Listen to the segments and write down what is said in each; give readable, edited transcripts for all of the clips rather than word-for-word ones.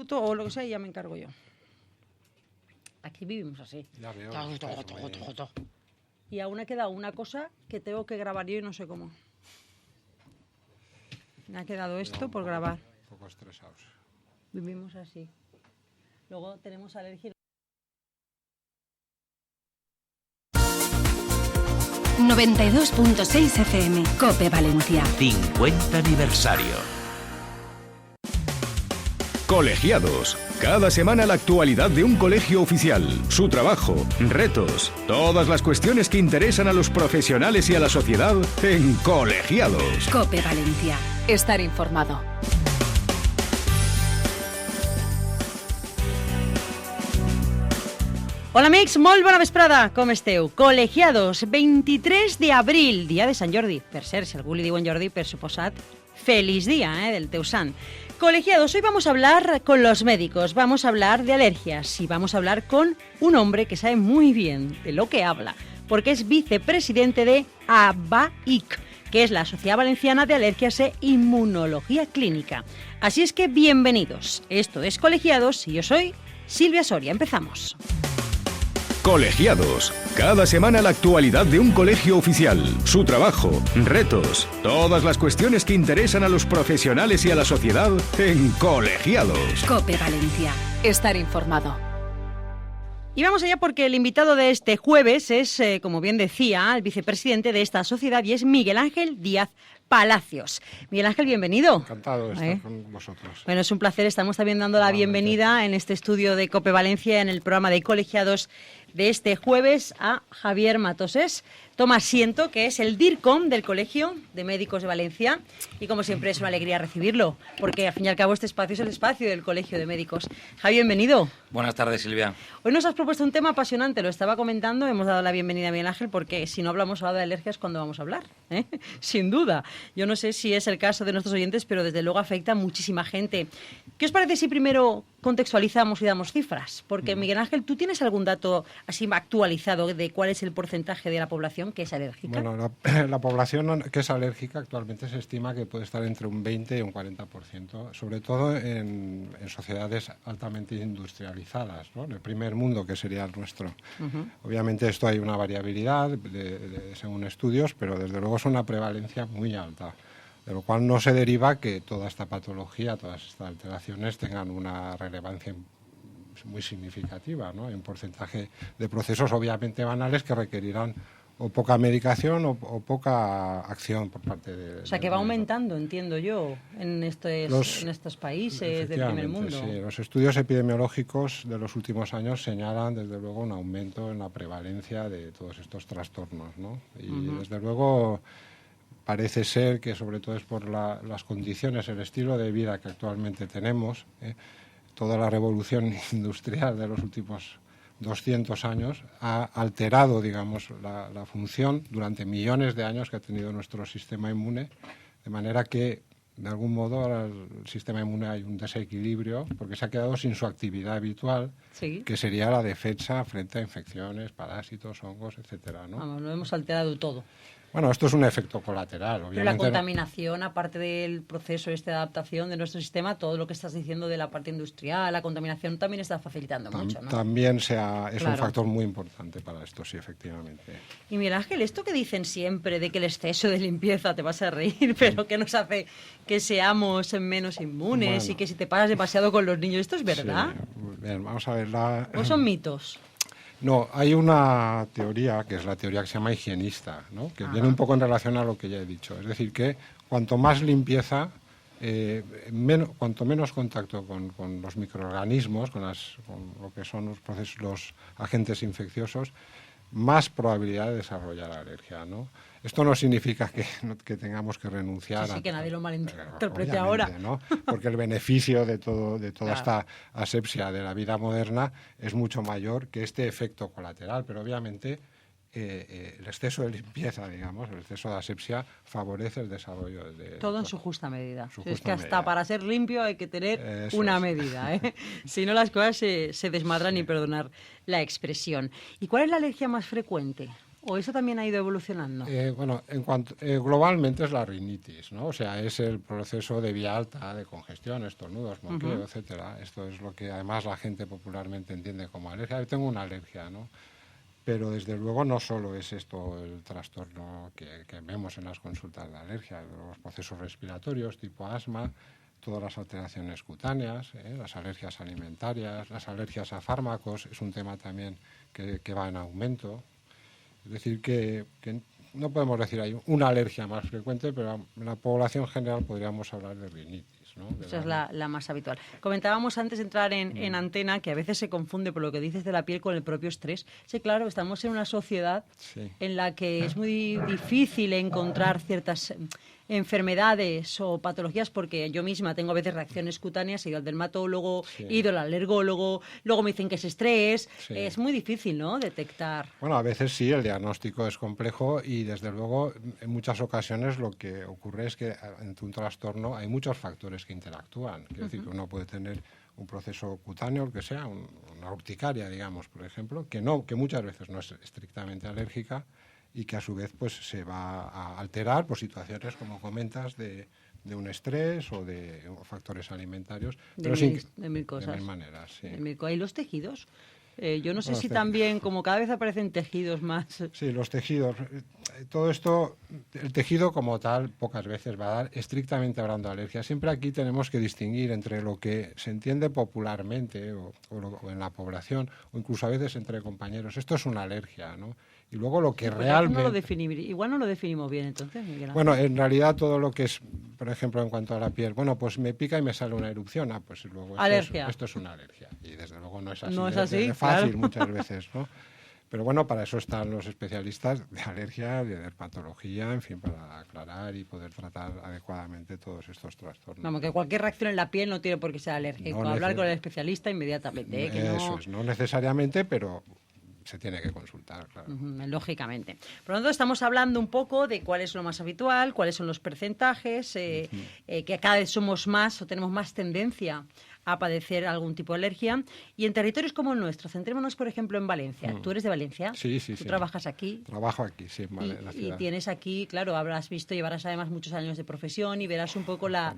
fruto o lo que sea, y ya me encargo yo. Aquí vivimos así. Ya veo. Y aún ha quedado una cosa que tengo que grabar yo y no sé cómo. Me ha quedado esto por grabar. Un poco estresados. Vivimos así. Luego tenemos alergia. 92.6 FM, COPE Valencia. 50 aniversario. Colegiados. Cada semana la actualidad de un colegio oficial, su trabajo, retos, todas las cuestiones que interesan a los profesionales y a la sociedad en Colegiados. COPE Valencia. Estar informado. Hola amics, molt bona vesprada, com esteu? Col·legiados, 23 d'abril, dia de Sant Jordi. Per cert, si algú li diuen Jordi, per suposat, feliç dia del teu sant. Colegiados, hoy vamos a hablar con los médicos, vamos a hablar de alergias y vamos a hablar con un hombre que sabe muy bien de lo que habla, porque es vicepresidente de AVAIC, que es la Sociedad Valenciana de Alergias e Inmunología Clínica. Así es que bienvenidos. Esto es Colegiados y yo soy Silvia Soria. Empezamos. Colegiados. Cada semana la actualidad de un colegio oficial, su trabajo, retos, todas las cuestiones que interesan a los profesionales y a la sociedad en Colegiados. COPE Valencia. Estar informado. Y vamos allá porque el invitado de este jueves es, como bien decía, el vicepresidente de esta sociedad y es Miguel Ángel Díaz Palacios. Miguel Ángel, bienvenido. Encantado de estar con vosotros. Bueno, es un placer. Estamos también dando la bienvenida en este estudio de COPE Valencia, en el programa de Colegiados de este jueves, a Javier Matoses. Toma asiento, que es el DIRCOM del Colegio de Médicos de Valencia. Y como siempre es una alegría recibirlo, porque al fin y al cabo este espacio es el espacio del Colegio de Médicos. Javi, bienvenido. Buenas tardes, Silvia. Hoy nos has propuesto un tema apasionante, lo estaba comentando, hemos dado la bienvenida a Miguel Ángel, porque si no hablamos ahora de alergias, ¿cuándo vamos a hablar? Sin duda. Yo no sé si es el caso de nuestros oyentes, pero desde luego afecta a muchísima gente. ¿Qué os parece si primero contextualizamos y damos cifras? Porque, Miguel Ángel, ¿tú tienes algún dato así actualizado de cuál es el porcentaje de la población que es alérgica? Bueno, la población que es alérgica actualmente se estima que puede estar entre un 20 y un 40%, sobre todo en sociedades altamente industrializadas, ¿no? En el primer mundo, que sería el nuestro. Obviamente esto hay una variabilidad según estudios, pero desde luego es una prevalencia muy alta, de lo cual no se deriva que toda esta patología, todas estas alteraciones tengan una relevancia muy significativa, ¿no? Hay un porcentaje de procesos obviamente banales que requerirán o poca medicación o poca acción por parte de... O sea, que va aumentando, entiendo yo, en estos países del primer mundo. Sí, los estudios epidemiológicos de los últimos años señalan, desde luego, un aumento en la prevalencia de todos estos trastornos, ¿no? Y, desde luego, parece ser que, sobre todo, es por las condiciones, el estilo de vida que actualmente tenemos, toda la revolución industrial de los últimos 200 años ha alterado, digamos, la función durante millones de años que ha tenido nuestro sistema inmune, de manera que, de algún modo, ahora el sistema inmune hay un desequilibrio porque se ha quedado sin su actividad habitual, sí, que sería la defensa frente a infecciones, parásitos, hongos, etcétera, ¿no? Vamos, lo hemos alterado todo. Bueno, esto es un efecto colateral, obviamente. Pero la contaminación, aparte del proceso de adaptación de nuestro sistema, todo lo que estás diciendo de la parte industrial, la contaminación también está facilitando mucho, ¿no? También es Claro. un factor muy importante para esto, sí, efectivamente. Y Miguel Ángel, esto que dicen siempre de que el exceso de limpieza, te vas a reír, pero que nos hace que seamos menos inmunes y que si te pasas demasiado con los niños, ¿esto es verdad? Sí, bien, vamos a ver. ¿O son mitos? No, hay una teoría, que es la teoría que se llama higienista, ¿no? Que viene un poco en relación a lo que ya he dicho. Es decir, que cuanto más limpieza, cuanto menos contacto con los microorganismos, con lo que son los agentes infecciosos, más probabilidad de desarrollar alergia, ¿no? Esto no significa que tengamos que renunciar sí, que nadie lo malinterprete obviamente, ahora, ¿no? Porque el beneficio de toda Claro. esta asepsia de la vida moderna es mucho mayor que este efecto colateral, pero obviamente el exceso de limpieza, digamos, el exceso de asepsia favorece el desarrollo de... Todo en su justa medida. Su Es justa que hasta medida. para ser limpio hay que tener Eso una es. medida, ¿eh? Si no, las cosas se desmadran, y perdonar la expresión. ¿Y cuál es la alergia más frecuente? ¿O eso también ha ido evolucionando? Bueno, globalmente es la rinitis, ¿no? O sea, es el proceso de vía alta, de congestión, estornudos, moqueo, etcétera. Esto es lo que además la gente popularmente entiende como alergia. Yo tengo una alergia, ¿no? Pero desde luego no solo es esto el trastorno que vemos en las consultas de alergia, los procesos respiratorios tipo asma, todas las alteraciones cutáneas, las alergias alimentarias, las alergias a fármacos, es un tema también que va en aumento. Es decir, que no podemos decir hay una alergia más frecuente, pero en la población general podríamos hablar de rinitis, ¿no? Esa es la más habitual. Comentábamos antes de entrar en antena que a veces se confunde por lo que dices de la piel con el propio estrés. Sí, claro, estamos en una sociedad en la que es muy difícil encontrar ciertas enfermedades o patologías, porque yo misma tengo a veces reacciones cutáneas, he ido al dermatólogo, he ido al alergólogo, luego me dicen que es estrés. Es muy difícil, ¿no?, detectar. Bueno, a veces sí, el diagnóstico es complejo y desde luego en muchas ocasiones lo que ocurre es que ante un trastorno hay muchos factores que interactúan. Quiero decir que uno puede tener un proceso cutáneo, el que sea, una urticaria, digamos, por ejemplo, que muchas veces no es estrictamente alérgica, y que a su vez pues se va a alterar por situaciones, como comentas, de un estrés o de factores alimentarios. De mil cosas. De mil maneras, sí. ¿Hay los tejidos? Yo no sé si también, como cada vez aparecen tejidos más... Sí, los tejidos. Todo esto, el tejido como tal, pocas veces va a dar estrictamente hablando de alergia. Siempre aquí tenemos que distinguir entre lo que se entiende popularmente o en la población, o incluso a veces entre compañeros. Esto es una alergia, ¿no? Y luego lo que realmente... igual no lo definimos bien, entonces, Miguel Ángel. Bueno, en realidad todo lo que es, por ejemplo, en cuanto a la piel, bueno, pues me pica y me sale una erupción, pues luego esto es una alergia. Y desde luego no es así, de fácil, claro. Muchas veces, ¿no? Pero bueno, para eso están los especialistas de alergia, de dermatología, en fin, para aclarar y poder tratar adecuadamente todos estos trastornos. Vamos, que cualquier reacción en la piel no tiene por qué ser alérgico. Hablar con el especialista inmediatamente. Eso es, no necesariamente, pero se tiene que consultar, claro. Lógicamente. Por lo tanto, estamos hablando un poco de cuál es lo más habitual, cuáles son los porcentajes, que cada vez somos más o tenemos más tendencia a padecer algún tipo de alergia. Y en territorios como el nuestro, centrémonos, por ejemplo, en Valencia. ¿Tú eres de Valencia? Sí. ¿Tú trabajas aquí? Trabajo aquí, sí, en la ciudad. Y tienes aquí, claro, habrás visto, llevarás además muchos años de profesión y verás un poco la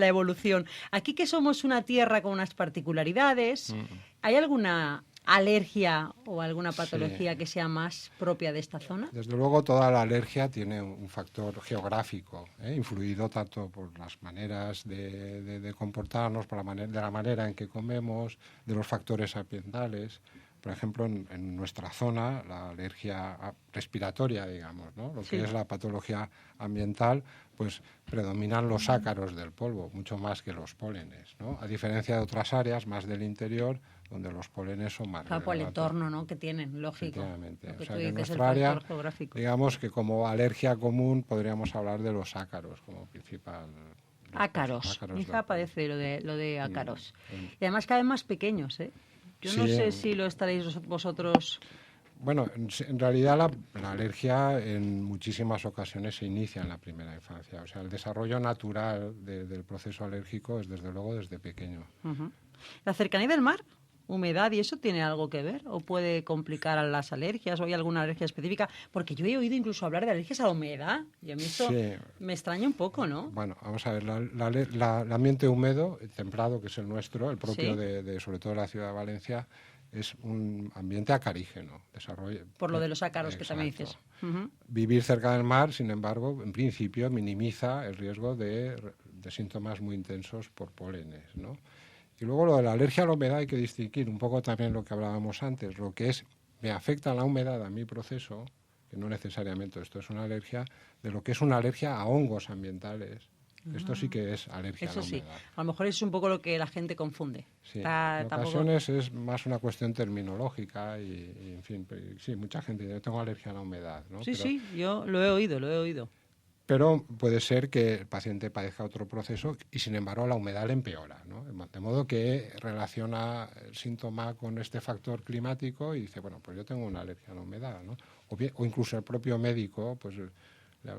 evolución. Aquí que somos una tierra con unas particularidades, ¿hay alguna alergia o alguna patología que sea más propia de esta zona? Desde luego toda la alergia tiene un factor geográfico, influido tanto por las maneras de comportarnos, de la manera en que comemos, de los factores ambientales. Por ejemplo, en nuestra zona, la alergia respiratoria, digamos, ¿no? Lo que es la patología ambiental, pues predominan los ácaros del polvo, mucho más que los pólenes, ¿no? A diferencia de otras áreas, más del interior, donde los pólenes son más por el entorno, ¿no?, que tienen, lógico. Efectivamente. O sea, que en nuestra área, digamos que como alergia común podríamos hablar de los ácaros como principal. Ácaros. Mi hija padece lo de ácaros. Y además cada vez más pequeños, ¿eh? Yo no sé si lo estaréis vosotros... Bueno, en realidad la alergia en muchísimas ocasiones se inicia en la primera infancia. O sea, el desarrollo natural del proceso alérgico es desde luego desde pequeño. ¿La cercanía del mar, humedad y eso tiene algo que ver? ¿O puede complicar a las alergias? ¿O hay alguna alergia específica? Porque yo he oído incluso hablar de alergias a la humedad. Y a mí esto me extraña un poco, ¿no? Bueno, vamos a ver, el ambiente húmedo, templado, que es el nuestro, el propio de sobre todo de la ciudad de Valencia, es un ambiente acarígeno. Por lo de los ácaros. Exacto. Que también dices. Vivir cerca del mar, sin embargo, en principio minimiza el riesgo de síntomas muy intensos por pólenes, ¿no? Y luego lo de la alergia a la humedad hay que distinguir un poco también lo que hablábamos antes, lo que es, me afecta la humedad a mi proceso, que no necesariamente esto es una alergia, de lo que es una alergia a hongos ambientes. Esto sí que es alergia a la humedad. Eso sí, a lo mejor es un poco lo que la gente confunde. Sí, en ocasiones es más una cuestión terminológica y en fin, sí, mucha gente dice, yo tengo alergia a la humedad, ¿no? Sí, yo lo he oído. Pero puede ser que el paciente padezca otro proceso y, sin embargo, la humedad le empeora, ¿no? De modo que relaciona el síntoma con este factor climático y dice, bueno, pues yo tengo una alergia a la humedad, ¿no? O incluso el propio médico, pues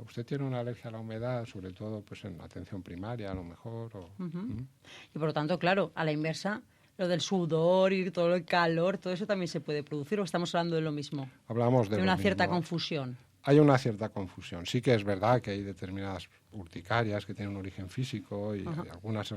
usted tiene una alergia a la humedad, sobre todo pues en la atención primaria, a lo mejor. Y por lo tanto, claro, a la inversa, Lo del sudor y todo el calor, todo eso también se puede producir, ¿o estamos hablando de lo mismo? Hablamos de una lo cierta mismo. confusión. Hay una cierta confusión. Sí que es verdad que hay determinadas urticarias que tienen un origen físico y algunas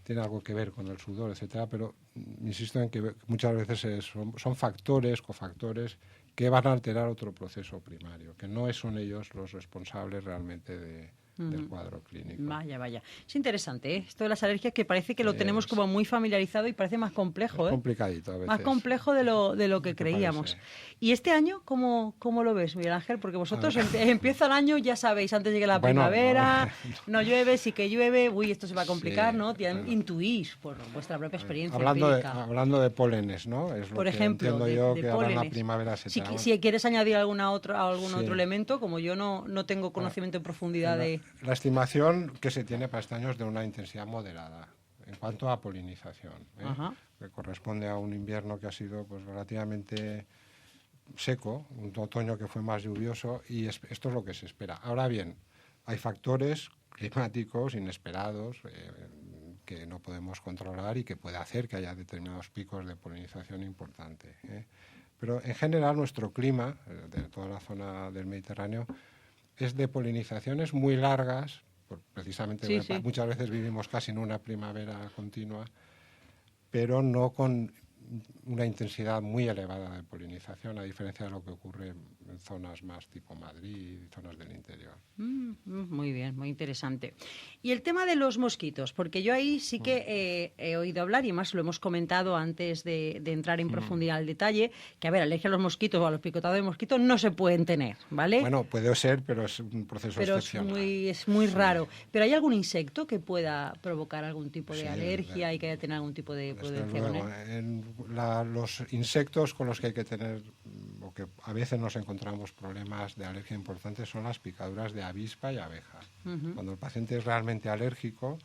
tienen algo que ver con el sudor, etcétera, pero insisto en que muchas veces son factores, cofactores, que van a alterar otro proceso primario, que no son ellos los responsables realmente del cuadro clínico. Vaya, vaya. Es interesante, ¿eh? Esto de las alergias, que parece que lo tenemos como muy familiarizado y parece más complejo, ¿eh? Complicadito a veces. Más complejo de lo que creíamos. Parece. ¿Y este año cómo lo ves, Miguel Ángel? Porque vosotros empieza el año, ya sabéis, antes de que la primavera, no llueve, sí que llueve, uy, esto se va a complicar, Sí, ¿no? Ya intuís por vuestra propia experiencia hablando empírica. de pólenes, ¿no? Es lo Por que ejemplo, entiendo yo de que ahora en la pólenes. primavera se Si, traba. si quieres añadir algún Sí. otro elemento, como yo no tengo conocimiento en profundidad de... La estimación que se tiene para este año es de una intensidad moderada en cuanto a polinización, Ajá. que corresponde a un invierno que ha sido pues relativamente seco, un otoño que fue más lluvioso, y esto es lo que se espera. Ahora bien, hay factores climáticos inesperados que no podemos controlar y que puede hacer que haya determinados picos de polinización importante. Pero en general nuestro clima, de toda la zona del Mediterráneo, es de polinizaciones muy largas, precisamente Sí, sí. muchas veces vivimos casi en una primavera continua, pero no con una intensidad muy elevada de polinización, a diferencia de lo que ocurre en zonas más tipo Madrid y zonas del interior. Muy bien, muy interesante. Y el tema de los mosquitos, porque yo ahí sí que he oído hablar, y además lo hemos comentado antes de entrar en profundidad al detalle, que a ver, alergia a los mosquitos o a los picotados de mosquitos no se pueden tener, ¿vale? Bueno, puede ser, pero es un proceso excepcional. Es muy raro. ¿Pero hay algún insecto que pueda provocar algún tipo de Sí, alergia y que haya tener algún tipo de Desde prudencia con luego, él? los insectos con los que hay que tener, o que a veces nos encontramos problemas de alergia importantes, son las picaduras de avispa y abeja. Cuando el paciente es realmente alérgico,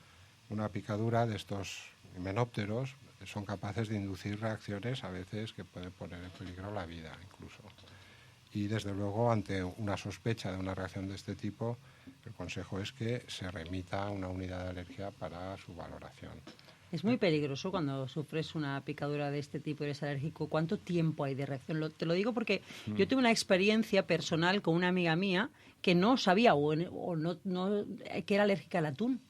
una picadura de estos himenópteros son capaces de inducir reacciones a veces que pueden poner en peligro la vida incluso. Y desde luego, ante una sospecha de una reacción de este tipo, el consejo es que se remita a una unidad de alergia para su valoración. Es muy peligroso cuando sufres una picadura de este tipo y eres alérgico. ¿Cuánto tiempo hay de reacción? Te lo digo porque yo tuve una experiencia personal con una amiga mía que no sabía que era alérgica al atún.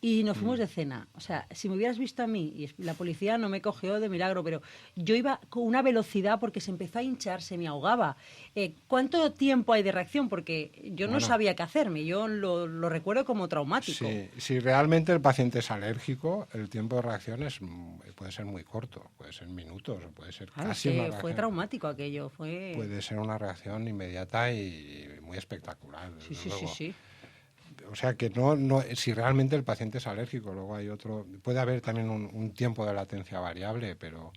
Y nos fuimos de cena. O sea, si me hubieras visto a mí, y la policía no me cogió de milagro, pero yo iba con una velocidad porque se empezó a hinchar, se me ahogaba. ¿Cuánto tiempo hay de reacción? Porque yo no sabía qué hacerme. Yo lo recuerdo como traumático. Sí, si realmente el paciente es alérgico, el tiempo de reacción puede ser muy corto, puede ser minutos, o puede ser Claro, casi es una que reacción. fue traumático aquello. Puede ser una reacción inmediata y muy espectacular. Sí, desde sí, luego. sí. O sea que si realmente el paciente es alérgico, luego hay puede haber también un tiempo de latencia variable, pero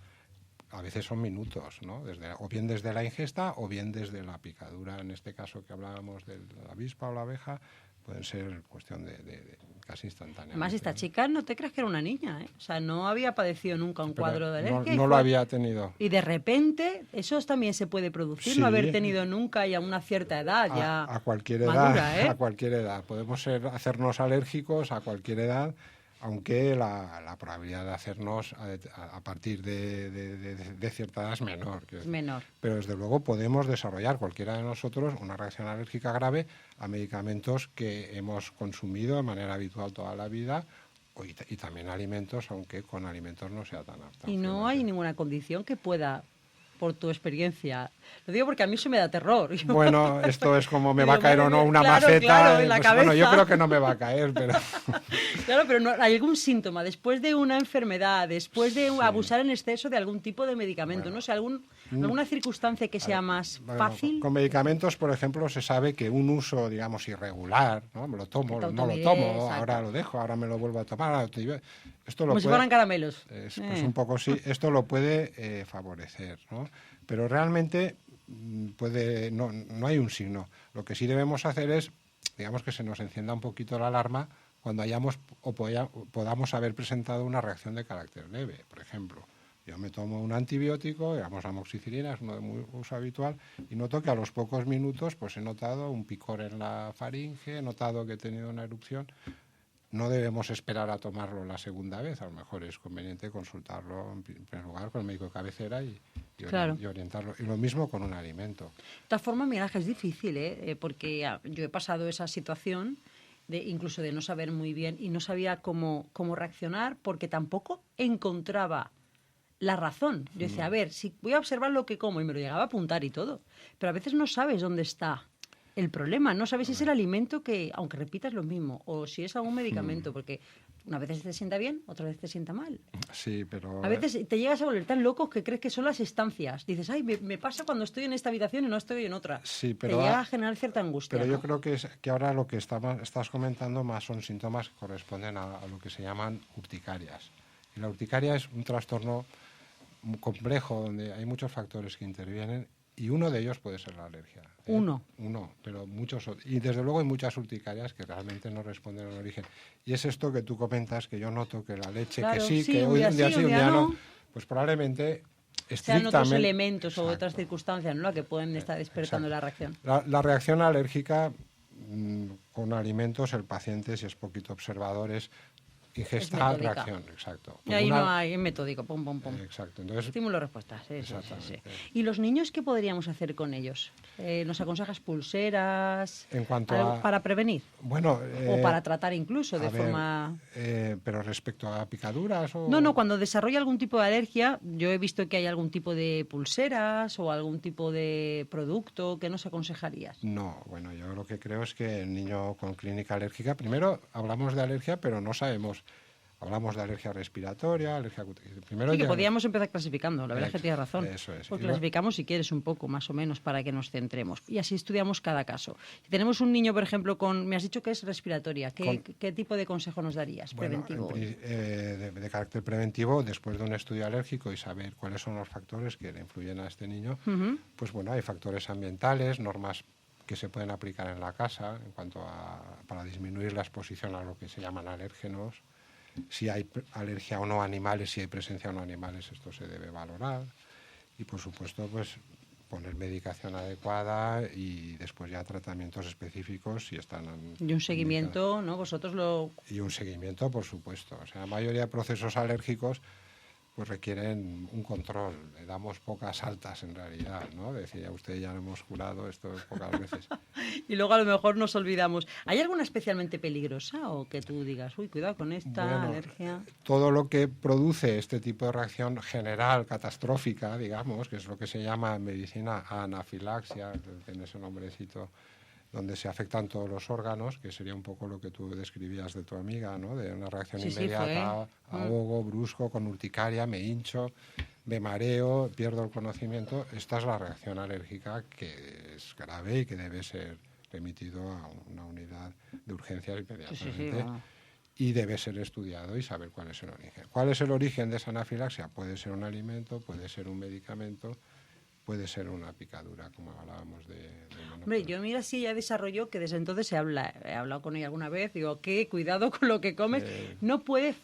a veces son minutos, ¿no? O bien desde la ingesta o bien desde la picadura. En este caso que hablábamos de la avispa o la abeja, pueden ser cuestión de casi instantánea. Además, esta chica no te creas que era una niña, ¿eh? O sea, no había padecido nunca un cuadro de alergia. No lo había tenido. Y de repente, eso también se puede producir, Sí. no haber tenido nunca ya una cierta edad, ya A cualquier madura, edad, ¿eh? a cualquier edad. Podemos hacernos alérgicos a cualquier edad, aunque la probabilidad de hacernos a partir de cierta edad es menor. Es menor. Pero desde luego podemos desarrollar cualquiera de nosotros una reacción alérgica grave a medicamentos que hemos consumido de manera habitual toda la vida y también alimentos, aunque con alimentos no sea tan apto. Y no hay ninguna condición que pueda, por tu experiencia. Lo digo porque a mí eso me da terror. Bueno, esto es como me Digo, va a caer o no una claro, maceta. claro, en la Bueno, yo cabeza. creo que no me va a caer, pero... Claro, pero no, hay algún síntoma después de una enfermedad, después de abusar en exceso de algún tipo de medicamento, no sé, alguna circunstancia que sea más fácil. Con medicamentos, por ejemplo, se sabe que un uso, digamos, irregular, ¿no? Me lo tomo, no lo tomo, Exacto. ahora lo dejo, ahora me lo vuelvo a tomar. Esto Como si fueran caramelos. Pues un poco sí, esto lo puede favorecer, ¿no? Pero realmente no hay un signo. Lo que sí debemos hacer es, digamos, que se nos encienda un poquito la alarma cuando hayamos podamos haber presentado una reacción de carácter leve. Por ejemplo, yo me tomo un antibiótico, digamos amoxicilina, es uno de muy uso habitual, y noto que a los pocos minutos pues he notado un picor en la faringe, he notado que he tenido una erupción. no debemos esperar a tomarlo la segunda vez. A lo mejor es conveniente consultarlo en primer lugar con el médico de cabecera y orientarlo. Y lo mismo con un alimento. De todas formas, mira, que es difícil, porque yo he pasado esa situación incluso de no saber muy bien y no sabía cómo reaccionar porque tampoco encontraba la razón. Yo decía, a ver, si voy a observar lo que como y me lo llegaba a apuntar y todo, pero a veces no sabes dónde está el problema, no sabes si es el alimento que, aunque repitas lo mismo, o si es algún medicamento, porque una vez te sienta bien, otra vez te sienta mal. Sí, pero... A veces te llegas a volver tan loco que crees que son las estancias. Dices, ay, me pasa cuando estoy en esta habitación y no estoy en otra. Sí, pero te llega a generar cierta angustia. Pero ¿no? yo creo que ahora lo que estás comentando más son síntomas que corresponden a lo que se llaman urticarias. Y la urticaria es un trastorno muy complejo donde hay muchos factores que intervienen y uno de ellos puede ser la alergia. Uno, pero muchos otros. Y desde luego hay muchas urticarias que realmente no responden al origen. Y es esto que tú comentas, que yo noto que la leche, claro, que sí, que un día sí, un día no, pues probablemente sean otros elementos o otras circunstancias, ¿no?, la que pueden estar despertando la reacción. La reacción alérgica con alimentos, el paciente, si es poquito observador, es ingesta, reacción, exacto. Y ahí no hay, es metódico, pum. Exacto. Entonces, estímulo-respuesta, sí. ¿Y los niños qué podríamos hacer con ellos? ¿Nos aconsejas pulseras en cuanto para prevenir? Bueno, o para tratar incluso de forma... pero respecto a picaduras o... No, cuando desarrolla algún tipo de alergia, yo he visto que hay algún tipo de pulseras o algún tipo de producto que nos aconsejarías. No, bueno, yo lo que creo es que el niño con clínica alérgica, primero hablamos de alergia, pero no sabemos. Hablamos de alergia respiratoria, alergia cutánea. Sí, que podíamos empezar clasificando, la verdad es que tienes razón. Eso es. Pues clasificamos, si quieres, un poco más o menos para que nos centremos. Y así estudiamos cada caso. Si tenemos un niño, por ejemplo, me has dicho que es respiratoria, ¿qué tipo de consejo nos darías? Bueno, preventivo. De carácter preventivo, después de un estudio alérgico y saber cuáles son los factores que le influyen a este niño, pues bueno, hay factores ambientales, normas que se pueden aplicar en la casa en cuanto para disminuir la exposición a lo que se llaman alérgenos. Si hay alergia o no a animales, si hay presencia o no a animales, esto se debe valorar. Y, por supuesto, pues poner medicación adecuada y después ya tratamientos específicos si están... Y un seguimiento, ¿no? Y un seguimiento, por supuesto. O sea, la mayoría de procesos alérgicos pues requieren un control. Le damos pocas altas en realidad, ¿no? Decía usted, ya lo hemos curado esto pocas veces. Y luego a lo mejor nos olvidamos. ¿Hay alguna especialmente peligrosa o que tú digas, uy, cuidado con esta alergia? Todo lo que produce este tipo de reacción general, catastrófica, digamos, que es lo que se llama en medicina anafilaxia, tiene ese nombrecito, donde se afectan todos los órganos, que sería un poco lo que tú describías de tu amiga, ¿no? De una reacción inmediata, ahogo, brusco, con urticaria, me hincho, me mareo, pierdo el conocimiento. Esta es la reacción alérgica que es grave y que debe ser remitido a una unidad de urgencias inmediatamente. Y debe ser estudiado y saber cuál es el origen. ¿Cuál es el origen de esa anafilaxia? Puede ser un alimento, puede ser un medicamento, puede ser una picadura, como hablábamos de Hombre, yo mira si ella desarrolló, que desde entonces he hablado con ella alguna vez, digo, ¿qué? Cuidado con lo que comes.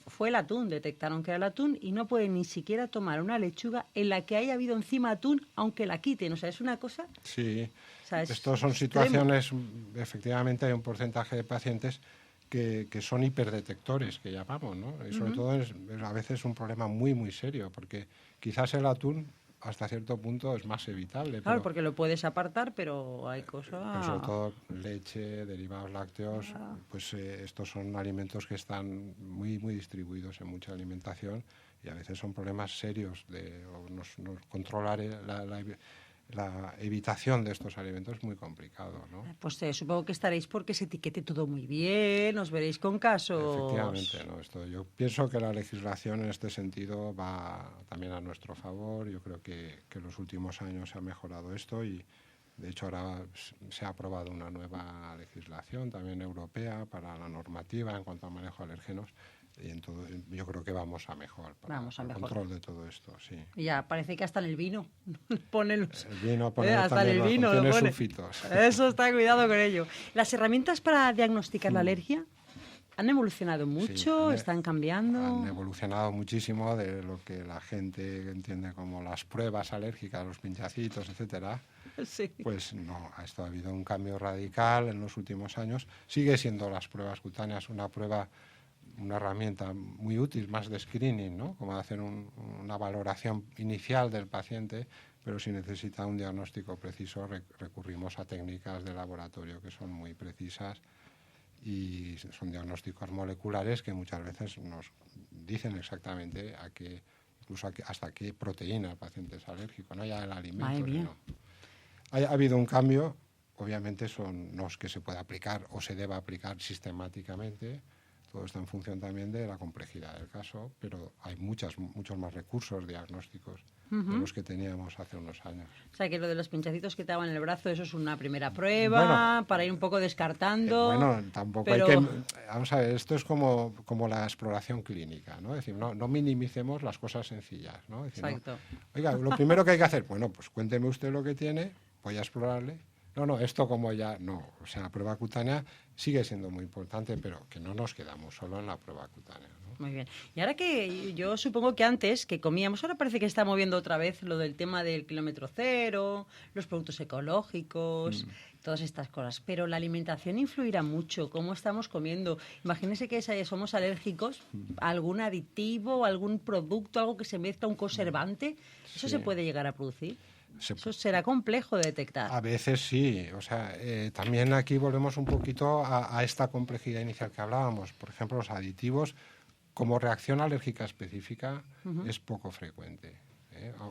Fue el atún, detectaron que era el atún, y no puede ni siquiera tomar una lechuga en la que haya habido encima atún, aunque la quiten. O sea, es una cosa... Sí, o sea, estos son situaciones, efectivamente hay un porcentaje de pacientes que son hiperdetectores, que llamamos, ¿no? Y sobre todo es a veces un problema muy, muy serio, porque quizás el atún hasta cierto punto es más evitable. Claro, porque lo puedes apartar, pero hay cosas... Pero sobre todo leche, derivados lácteos, pues estos son alimentos que están muy, muy distribuidos en mucha alimentación y a veces son problemas serios de controlar la evitación de estos alimentos es muy complicado, ¿no? Pues supongo que estaréis porque se etiquete todo muy bien, os veréis con casos... Efectivamente, ¿no? Yo pienso que la legislación en este sentido va también a nuestro favor. Yo creo que en los últimos años se ha mejorado esto y, de hecho, ahora se ha aprobado una nueva legislación también europea para la normativa en cuanto a manejo de alérgenos. Y en todo, yo creo que vamos a mejor para el control de todo esto, sí. Y ya parece que hasta en el vino ponen el vino pone hasta en el vino tiene lo pone. sulfitos. Eso está, cuidado con ello. ¿Las herramientas para diagnosticar la alergia han evolucionado mucho? ¿Están cambiando? Han evolucionado muchísimo de lo que la gente entiende como las pruebas alérgicas, los pinchacitos, etcétera. Sí. Pues no, esto ha habido un cambio radical en los últimos años. Sigue siendo las pruebas cutáneas una prueba una herramienta muy útil, más de screening, ¿no? Como hacer una valoración inicial del paciente, pero si necesita un diagnóstico preciso recurrimos a técnicas de laboratorio que son muy precisas y son diagnósticos moleculares que muchas veces nos dicen exactamente hasta qué proteína el paciente es alérgico, no ya el alimento. No. Ha habido un cambio, obviamente no es que se pueda aplicar o se deba aplicar sistemáticamente, todo está en función también de la complejidad del caso, pero hay muchos más recursos diagnósticos de los que teníamos hace unos años. O sea, que lo de los pinchacitos que te daban en el brazo, eso es una primera prueba para ir un poco descartando. Tampoco hay que... Vamos a ver, esto es como la exploración clínica, ¿no? Es decir, no minimicemos las cosas sencillas, ¿no? Es decir, exacto. Oiga, lo primero que hay que hacer, bueno, pues cuénteme usted lo que tiene, voy a explorarle. Esto como ya no. O sea, la prueba cutánea sigue siendo muy importante, pero que no nos quedamos solo en la prueba cutánea, ¿no? Muy bien. Y ahora que yo supongo que antes que comíamos, ahora parece que está moviendo otra vez lo del tema del kilómetro cero, los productos ecológicos, todas estas cosas. Pero la alimentación influirá mucho, cómo estamos comiendo. Imagínense que somos alérgicos a algún aditivo, algún producto, algo que se mezcla, un conservante. ¿Eso se puede llegar a producir? Eso será complejo de detectar. A veces sí. O sea, también aquí volvemos un poquito a esta complejidad inicial que hablábamos. Por ejemplo, los aditivos, como reacción alérgica específica, es poco frecuente.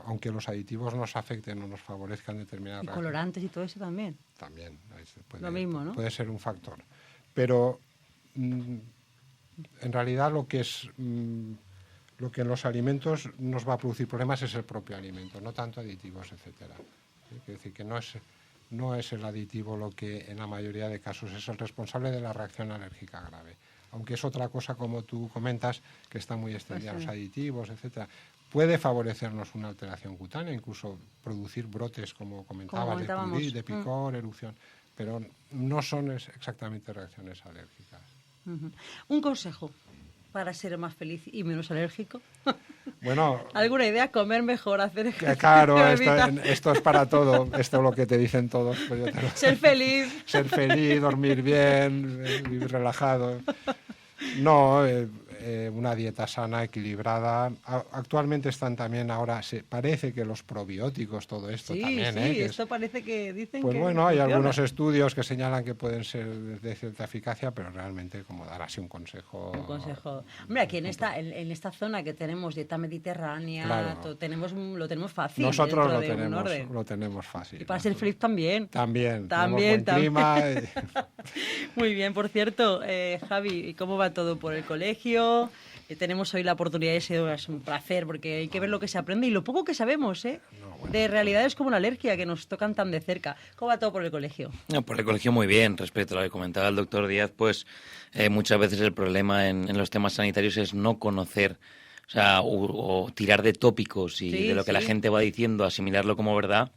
Aunque los aditivos nos afecten o nos favorezcan determinadas reacciones. ¿Y colorantes y todo eso también? También. Lo mismo, ¿no? Puede ser un factor. Pero en realidad lo que en los alimentos nos va a producir problemas es el propio alimento, no tanto aditivos, etcétera. Es decir, que no es el aditivo lo que en la mayoría de casos es el responsable de la reacción alérgica grave. Aunque es otra cosa, como tú comentas, que está muy extendida, los aditivos, etcétera. Puede favorecernos una alteración cutánea, incluso producir brotes, como comentabas, de prurito, de picor, erupción, pero no son exactamente reacciones alérgicas. Un consejo para ser más feliz y menos alérgico. Bueno, ¿alguna idea? Comer mejor, hacer ejercicio. Claro, esto es para todo. Esto es lo que te dicen todos. Pues ser feliz. Ser feliz, dormir bien, vivir relajado. No, una dieta sana, equilibrada. Actualmente están también ahora, parece que los probióticos, todo esto también. Sí, esto parece que dicen pues que... Pues bueno, hay algunos estudios que señalan que pueden ser de cierta eficacia, pero realmente como dar así un consejo... Un consejo. Hombre, aquí en esta zona que tenemos dieta mediterránea, claro, lo tenemos fácil. Nosotros lo tenemos fácil. Y para ser feliz también. También. Buen clima. Muy bien, por cierto, Javi, ¿cómo va todo por el colegio? Tenemos hoy la oportunidad de ser, es un placer, porque hay que ver lo que se aprende y lo poco que sabemos, de realidades como la alergia, que nos tocan tan de cerca. ¿Cómo va todo por el colegio? No, por el colegio muy bien. Respecto a lo que comentaba el doctor Díaz, pues muchas veces el problema en los temas sanitarios es no conocer, o sea, o tirar de tópicos y de lo que la gente va diciendo, asimilarlo como verdad.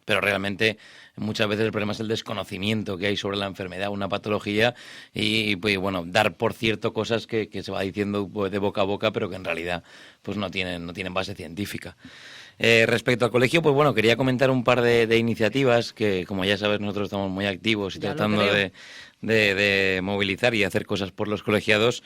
Pero realmente muchas veces el problema es el desconocimiento que hay sobre la enfermedad, una patología, y pues bueno, dar por cierto cosas que se va diciendo de boca a boca, pero que en realidad pues no tienen base científica. Respecto al colegio, pues bueno, quería comentar un par de iniciativas que, como ya sabes, nosotros estamos muy activos y tratando de movilizar y hacer cosas por los colegiados.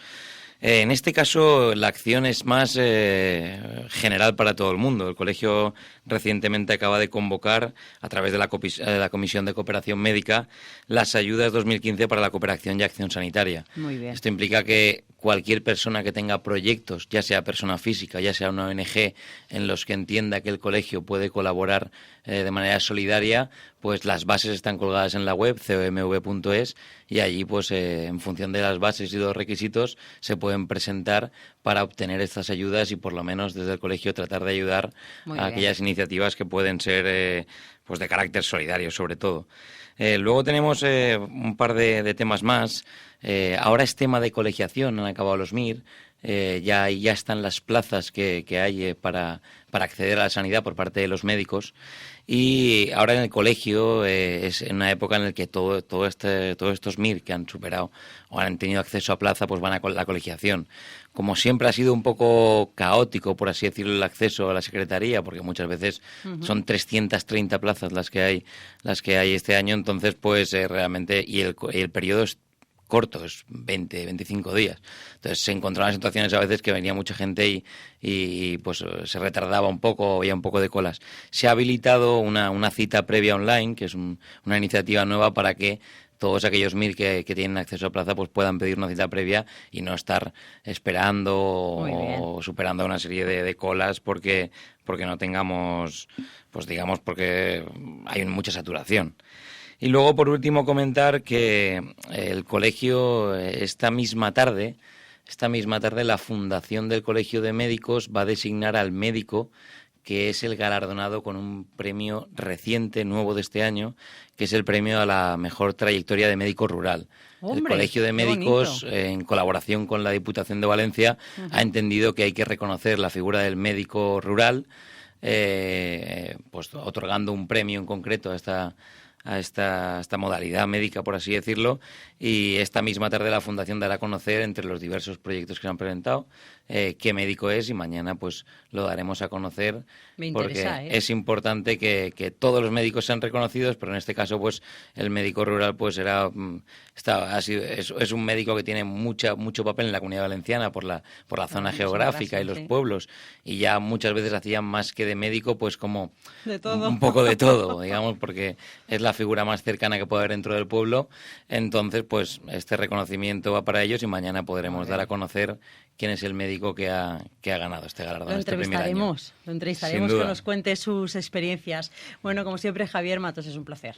En este caso, la acción es más general para todo el mundo. El colegio recientemente acaba de convocar, a través de la Comisión de Cooperación Médica, las ayudas 2015 para la cooperación y acción sanitaria. Muy bien. Esto implica que cualquier persona que tenga proyectos, ya sea persona física, ya sea una ONG, en los que entienda que el colegio puede colaborar de manera solidaria, pues las bases están colgadas en la web, comv.es, y allí, pues en función de las bases y los requisitos, se pueden presentar para obtener estas ayudas y, por lo menos, desde el colegio tratar de ayudar a aquellas iniciativas que pueden ser pues de carácter solidario, sobre todo. Luego tenemos un par de temas más. Ahora es tema de colegiación, han acabado los MIR. Ya están las plazas que hay para acceder a la sanidad por parte de los médicos, y ahora en el colegio es en una época en la que todos estos MIR que han superado o han tenido acceso a plaza, pues van a la colegiación. Como siempre ha sido un poco caótico, por así decirlo, el acceso a la secretaría, porque muchas veces son 330 plazas las que hay este año, entonces pues realmente, y el periodo es cortos, 20, 25 días. Entonces se encontraban situaciones a veces que venía mucha gente y pues se retardaba un poco, había un poco de colas. Se ha habilitado una cita previa online, que es una iniciativa nueva para que todos aquellos MIR que tienen acceso a plaza pues puedan pedir una cita previa y no estar esperando o superando una serie de colas porque no tengamos, pues digamos, porque hay mucha saturación. Y luego, por último, comentar que el colegio, esta misma tarde, la Fundación del Colegio de Médicos va a designar al médico que es el galardonado con un premio reciente, nuevo de este año, que es el premio a la mejor trayectoria de médico rural. ¡Hombre! El Colegio de Médicos, en colaboración con la Diputación de Valencia, ha entendido que hay que reconocer la figura del médico rural, pues otorgando un premio en concreto a esta modalidad médica, por así decirlo, y esta misma tarde la Fundación dará a conocer, entre los diversos proyectos que se han presentado, qué médico es, y mañana pues lo daremos a conocer. Me interesa, porque es importante que todos los médicos sean reconocidos, pero en este caso pues el médico rural pues es un médico que tiene mucho papel en la Comunidad Valenciana por la zona geográfica y los pueblos, y ya muchas veces hacían más que de médico, pues como de todo. Un poco de todo, digamos, porque es la figura más cercana que puede haber dentro del pueblo. Entonces pues este reconocimiento va para ellos y mañana podremos dar a conocer quién es el médico que ha ganado este galardón. Lo entrevistaremos, que nos cuente sus experiencias. Bueno, como siempre, Javier Matos, es un placer.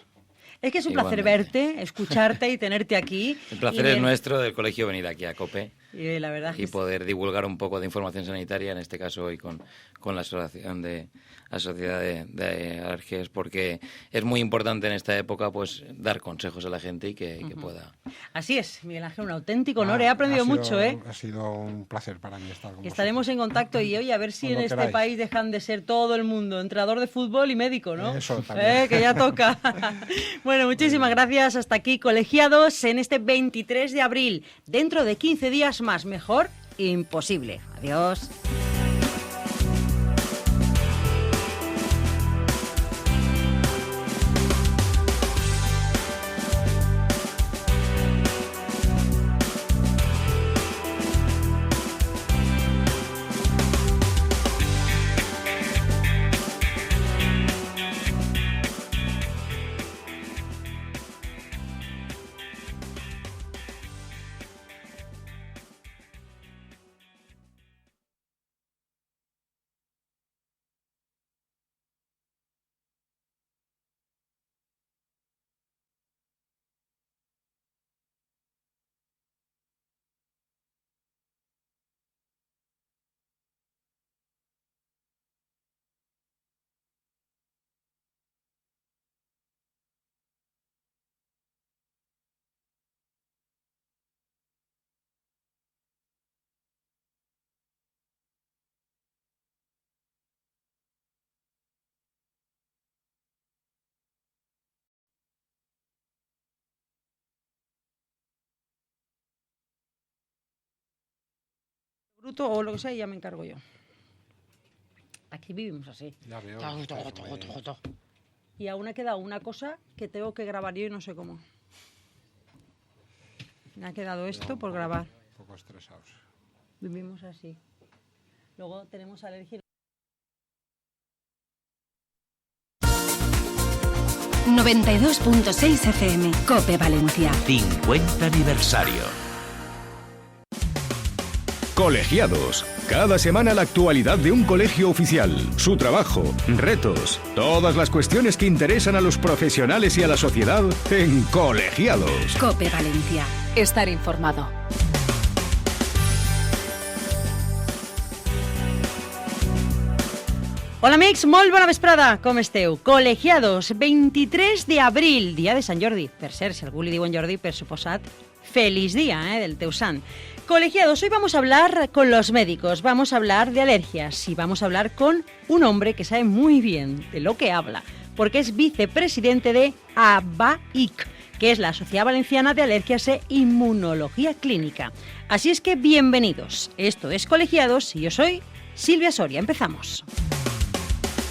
Es que es un placer verte, escucharte y tenerte aquí. El placer es nuestro del colegio venir aquí a COPE y la verdad y poder divulgar un poco de información sanitaria, en este caso hoy con la asociación de la Sociedad de Alergias, porque es muy importante en esta época pues dar consejos a la gente y que pueda. Así es, Miguel Ángel, un auténtico honor. He aprendido mucho, ¿eh? Ha sido un placer para mí estar con vosotros. Estaremos en contacto y oye, a ver si en este país dejan de ser todo el mundo entrenador de fútbol y médico, ¿no? Eso también. Que ya toca. Bueno, muchísimas gracias. Hasta aquí, colegiados, en este 23 de abril. Dentro de 15 días más. Mejor imposible. Adiós. O lo que sea, ya me encargo yo. Aquí vivimos así. Ya veo. Y aún ha quedado una cosa que tengo que grabar yo y no sé cómo. Me ha quedado esto por grabar. Un poco estresados. Vivimos así. Luego tenemos alergia. 92.6 FM, COPE Valencia. 50 aniversario. Colegiados. Cada semana la actualidad de un colegio oficial, su trabajo, retos, todas las cuestiones que interesan a los profesionales y a la sociedad en Colegiados. COPE Valencia. Estar informado. Hola amics, molt bona vesprada, com esteu? Colegiados, 23 de abril, dia de Sant Jordi. Per cert, si algú li diuen Jordi, per suposat, feliç dia del teu sant. Colegiados, hoy vamos a hablar con los médicos, vamos a hablar de alergias y vamos a hablar con un hombre que sabe muy bien de lo que habla, porque es vicepresidente de AVAIC, que es la Sociedad Valenciana de Alergias e Inmunología Clínica. Así es que bienvenidos, esto es Colegiados y yo soy Silvia Soria, empezamos.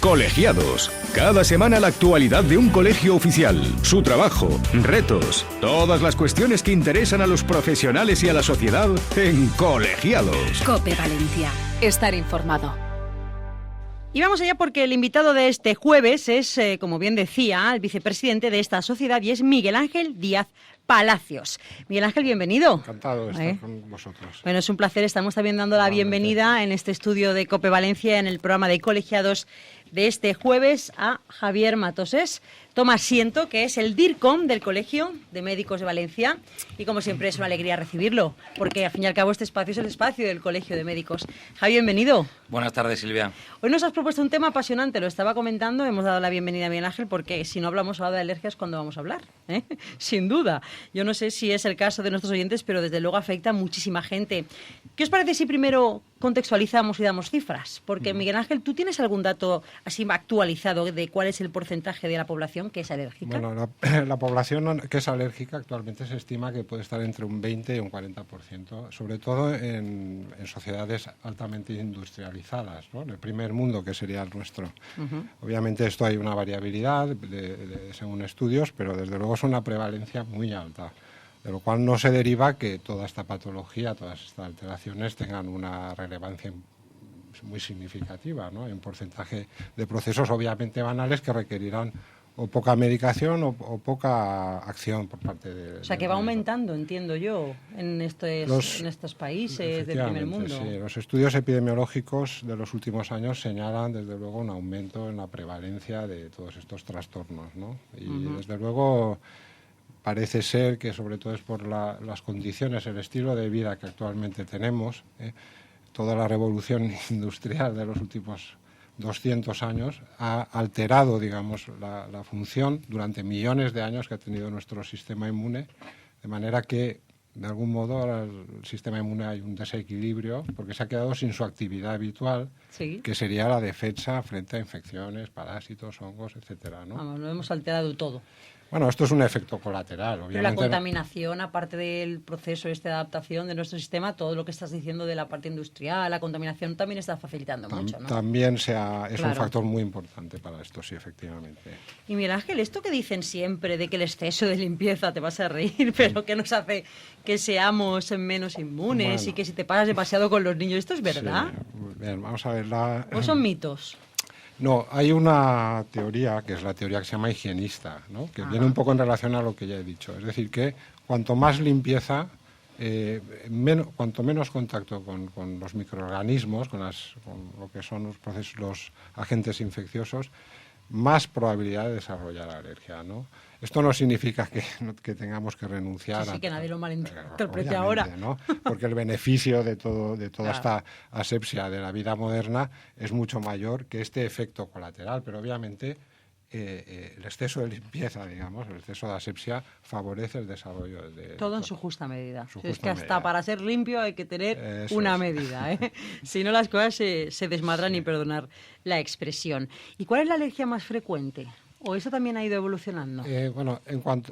Colegiados. Cada semana la actualidad de un colegio oficial, su trabajo, retos, todas las cuestiones que interesan a los profesionales y a la sociedad en Colegiados. COPE Valencia. Estar informado. Y vamos allá porque el invitado de este jueves es, como bien decía, el vicepresidente de esta sociedad y es Miguel Ángel Díaz Palacios. Miguel Ángel, bienvenido. Encantado de estar con vosotros. Bueno, es un placer. Estamos también dando la bienvenida en este estudio de COPE Valencia, en el programa de Colegiados de este jueves, a Javier Matoses. Toma asiento, que es el DIRCOM del Colegio de Médicos de Valencia. Y como siempre es una alegría recibirlo, porque al fin y al cabo este espacio es el espacio del Colegio de Médicos. Javier, bienvenido. Buenas tardes, Silvia. Hoy nos has propuesto un tema apasionante, lo estaba comentando, hemos dado la bienvenida a Miguel Ángel, porque si no hablamos ahora de alergias, ¿cuándo vamos a hablar? Sin duda. Yo no sé si es el caso de nuestros oyentes, pero desde luego afecta a muchísima gente. ¿Qué os parece si primero contextualizamos y damos cifras? Porque, Miguel Ángel, ¿tú tienes algún dato así actualizado de cuál es el porcentaje de la población que es alérgica? Bueno, la población que es alérgica actualmente se estima que puede estar entre un 20 y un 40%, sobre todo en sociedades altamente industrializadas, ¿no? En el primer mundo, que sería el nuestro. Obviamente esto hay una variabilidad según estudios, pero desde luego es una prevalencia muy alta, de lo cual no se deriva que toda esta patología, todas estas alteraciones tengan una relevancia muy significativa, ¿no? Hay un porcentaje de procesos obviamente banales que requerirán o poca medicación o poca acción por parte de... O sea, que va aumentando, entiendo yo, en estos países del primer mundo. Sí, los estudios epidemiológicos de los últimos años señalan, desde luego, un aumento en la prevalencia de todos estos trastornos, ¿no? Y, desde luego, parece ser que, sobre todo, es por las condiciones, el estilo de vida que actualmente tenemos, toda la revolución industrial de los últimos 200 años ha alterado, digamos, la función durante millones de años que ha tenido nuestro sistema inmune, de manera que, de algún modo, ahora el sistema inmune hay un desequilibrio porque se ha quedado sin su actividad habitual, sí, que sería la defensa frente a infecciones, parásitos, hongos, etcétera, ¿no? Vamos, lo hemos alterado todo. Bueno, esto es un efecto colateral, obviamente. Pero la contaminación, aparte del proceso de adaptación de nuestro sistema, todo lo que estás diciendo de la parte industrial, la contaminación también está facilitando mucho, ¿no? También es un Claro. factor muy importante para esto, sí, efectivamente. Y Miguel Ángel, esto que dicen siempre de que el exceso de limpieza, te vas a reír, pero que nos hace que seamos menos inmunes, Bueno. y que si te pasas demasiado con los niños, ¿esto es verdad? Sí. Bien, vamos a ver. ¿O son mitos? No, hay una teoría, que es la teoría que se llama higienista, ¿no? Que viene un poco en relación a lo que ya he dicho. Es decir, que cuanto más limpieza, cuanto menos contacto con los microorganismos, con lo que son los agentes infecciosos, más probabilidad de desarrollar alergia, ¿no? Esto no significa que tengamos que renunciar Sí, que nadie lo malinterprete obviamente, ahora. ¿no? Porque el beneficio de toda Claro. esta asepsia de la vida moderna es mucho mayor que este efecto colateral, pero obviamente el exceso de limpieza, digamos, el exceso de asepsia favorece el desarrollo de... Todo en su justa medida. Su Es justa que hasta medida. para ser limpio hay que tener Eso una es. medida, ¿eh? Si no, las cosas se desmadran, y perdonar la expresión. ¿Y cuál es la alergia más frecuente? ¿O eso también ha ido evolucionando? Bueno,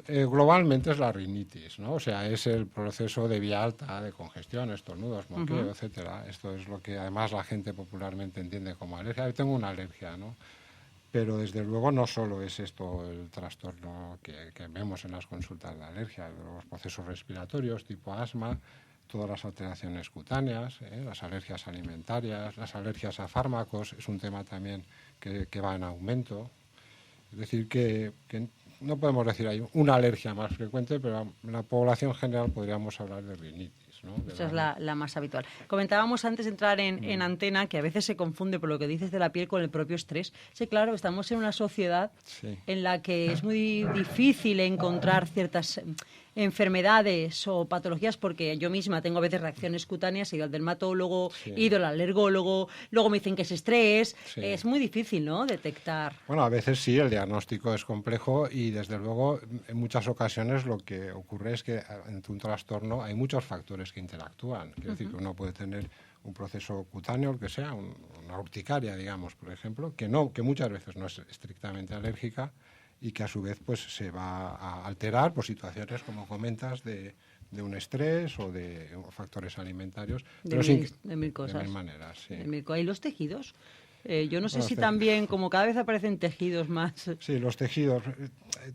globalmente es la rinitis, ¿no? O sea, es el proceso de vía alta, de congestión, estornudos, moqueo, etcétera. Esto es lo que además la gente popularmente entiende como alergia. Yo tengo una alergia, ¿no? Pero desde luego no solo es esto el trastorno que vemos en las consultas de alergia, los procesos respiratorios tipo asma, todas las alteraciones cutáneas, las alergias alimentarias, las alergias a fármacos, es un tema también que va en aumento. Es decir, que no podemos decir hay una alergia más frecuente, pero en la población general podríamos hablar de rinitis, ¿no? Esa es la más habitual. Comentábamos antes de entrar en antena que a veces se confunde por lo que dices de la piel con el propio estrés. Sí, claro, estamos en una sociedad Sí. en la que es muy difícil encontrar ciertas enfermedades o patologías, porque yo misma tengo a veces reacciones cutáneas, he ido al dermatólogo, Sí. he ido al alergólogo, luego me dicen que es estrés. Sí. Es muy difícil, ¿no?, detectar. Bueno, a veces sí, el diagnóstico es complejo y desde luego en muchas ocasiones lo que ocurre es que entre un trastorno hay muchos factores que interactúan. Quiero decir que uno puede tener un proceso cutáneo, el que sea, una urticaria, digamos, por ejemplo, que muchas veces no es estrictamente alérgica y que a su vez pues se va a alterar por situaciones, como comentas, de un estrés o de factores alimentarios. De pero mil cosas. De mil maneras, sí. ¿Y los tejidos? Yo no sé Bueno, si también, como cada vez aparecen tejidos más... Sí, los tejidos.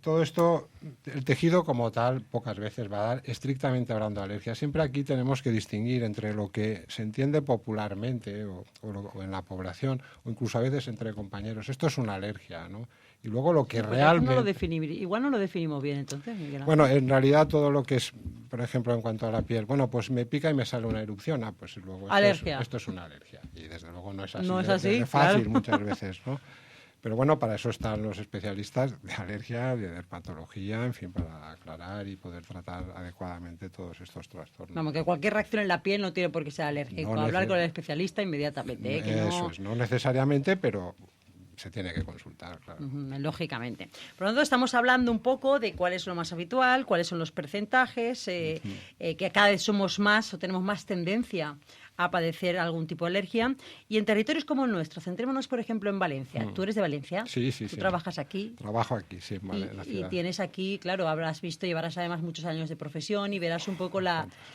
Todo esto, el tejido como tal, pocas veces va a dar, estrictamente hablando de alergia. Siempre aquí tenemos que distinguir entre lo que se entiende popularmente o en la población, o incluso a veces entre compañeros. Esto es una alergia, ¿no? Y luego lo que Pues realmente... igual no lo definimos bien entonces, Miguel Ángel. Bueno, en realidad todo lo que es, por ejemplo, en cuanto a la piel, bueno, pues me pica y me sale una erupción, pues luego Alergia. Esto es una alergia. Y desde luego no es así, No es de así, fácil claro. muchas veces, ¿no? Pero bueno, para eso están los especialistas de alergia, de dermatología, en fin, para aclarar y poder tratar adecuadamente todos estos trastornos. Vamos, que cualquier reacción en la piel no tiene por qué ser alérgico. No Hablar con el especialista inmediatamente. Que Eso no... es, no necesariamente, pero se tiene que consultar, claro. Lógicamente. Por lo tanto, estamos hablando un poco de cuál es lo más habitual, cuáles son los porcentajes, que cada vez somos más o tenemos más tendencia a padecer algún tipo de alergia. Y en territorios como el nuestro, centrémonos, por ejemplo, en Valencia. ¿Tú eres de Valencia? Sí. ¿Tú trabajas aquí? Trabajo aquí, sí, en la ciudad. Y tienes aquí, claro, habrás visto, llevarás además muchos años de profesión y verás un poco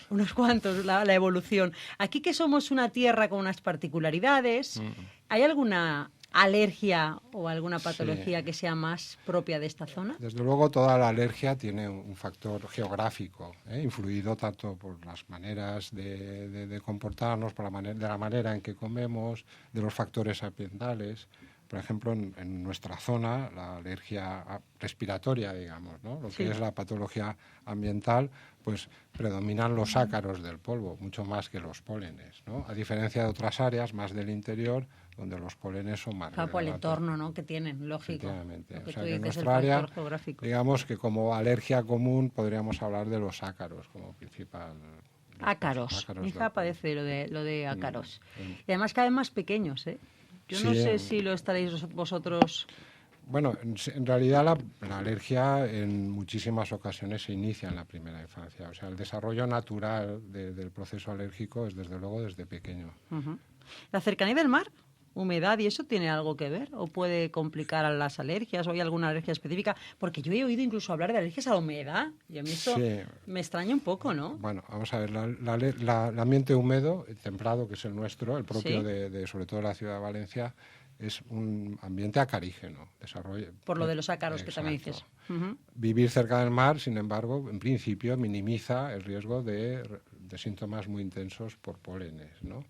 unos cuantos, la evolución. Aquí que somos una tierra con unas particularidades, ¿hay alguna alergia o alguna patología que sea más propia de esta zona? Desde luego toda la alergia tiene un factor geográfico, influido tanto por las maneras de comportarnos, por de la manera en que comemos, de los factores ambientales. Por ejemplo, en nuestra zona, la alergia respiratoria, digamos, ¿no? Lo que es la patología ambiental, pues predominan los ácaros del polvo, mucho más que los pólenes, ¿no? A diferencia de otras áreas, más del interior, donde los pólenes son más por el entorno, ¿no?, que tienen, lógico. Efectivamente. O sea, tú que en dices, nuestra el área, factor geográfico. digamos que como alergia común podríamos hablar de los ácaros como principal. Ácaros. Mi hija del padece lo de ácaros. Mm. Y además cada vez más pequeños, ¿eh? Yo no Sí, sé si lo estaréis vosotros... Bueno, en realidad la alergia en muchísimas ocasiones se inicia en la primera infancia. O sea, el desarrollo natural del proceso alérgico es desde luego desde pequeño. ¿La cercanía del mar, humedad y eso tiene algo que ver? ¿O puede complicar a las alergias? ¿O hay alguna alergia específica? Porque yo he oído incluso hablar de alergias a la humedad. Y a mí eso me extraña un poco, ¿no? Bueno, vamos a ver, el ambiente húmedo, templado, que es el nuestro, el propio de sobre todo la ciudad de Valencia, es un ambiente acarígeno. Por lo de los ácaros que también dices. Vivir cerca del mar, sin embargo, en principio minimiza el riesgo de síntomas muy intensos por pólenes, ¿no?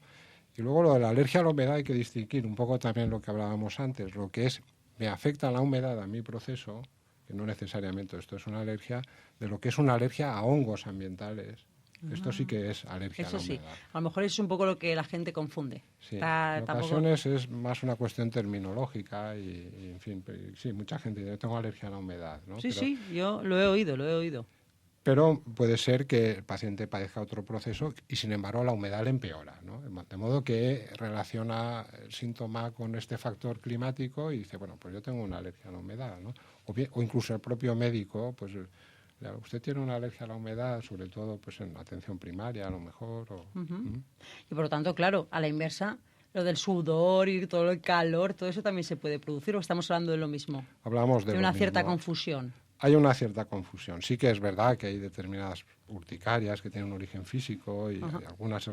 Y luego lo de la alergia a la humedad hay que distinguir un poco también lo que hablábamos antes, lo que es, me afecta la humedad a mi proceso, que no necesariamente esto es una alergia, de lo que es una alergia a hongos ambientales. Esto sí que es alergia a la humedad. A lo mejor es un poco lo que la gente confunde. Sí, en ocasiones es más una cuestión terminológica y en fin, sí, mucha gente dice, tengo alergia a la humedad, ¿no? Sí, yo lo he oído. Pero puede ser que el paciente padezca otro proceso y, sin embargo, la humedad le empeora, ¿no? De modo que relaciona el síntoma con este factor climático y dice, bueno, pues yo tengo una alergia a la humedad, ¿no? O incluso el propio médico, pues usted tiene una alergia a la humedad, sobre todo pues en atención primaria, a lo mejor. Y por lo tanto, claro, a la inversa, lo del sudor y todo el calor, todo eso también se puede producir, ¿o estamos hablando de lo mismo? Hablamos de una lo cierta mismo. Confusión. Hay una cierta confusión. Sí que es verdad que hay determinadas urticarias que tienen un origen físico y algunas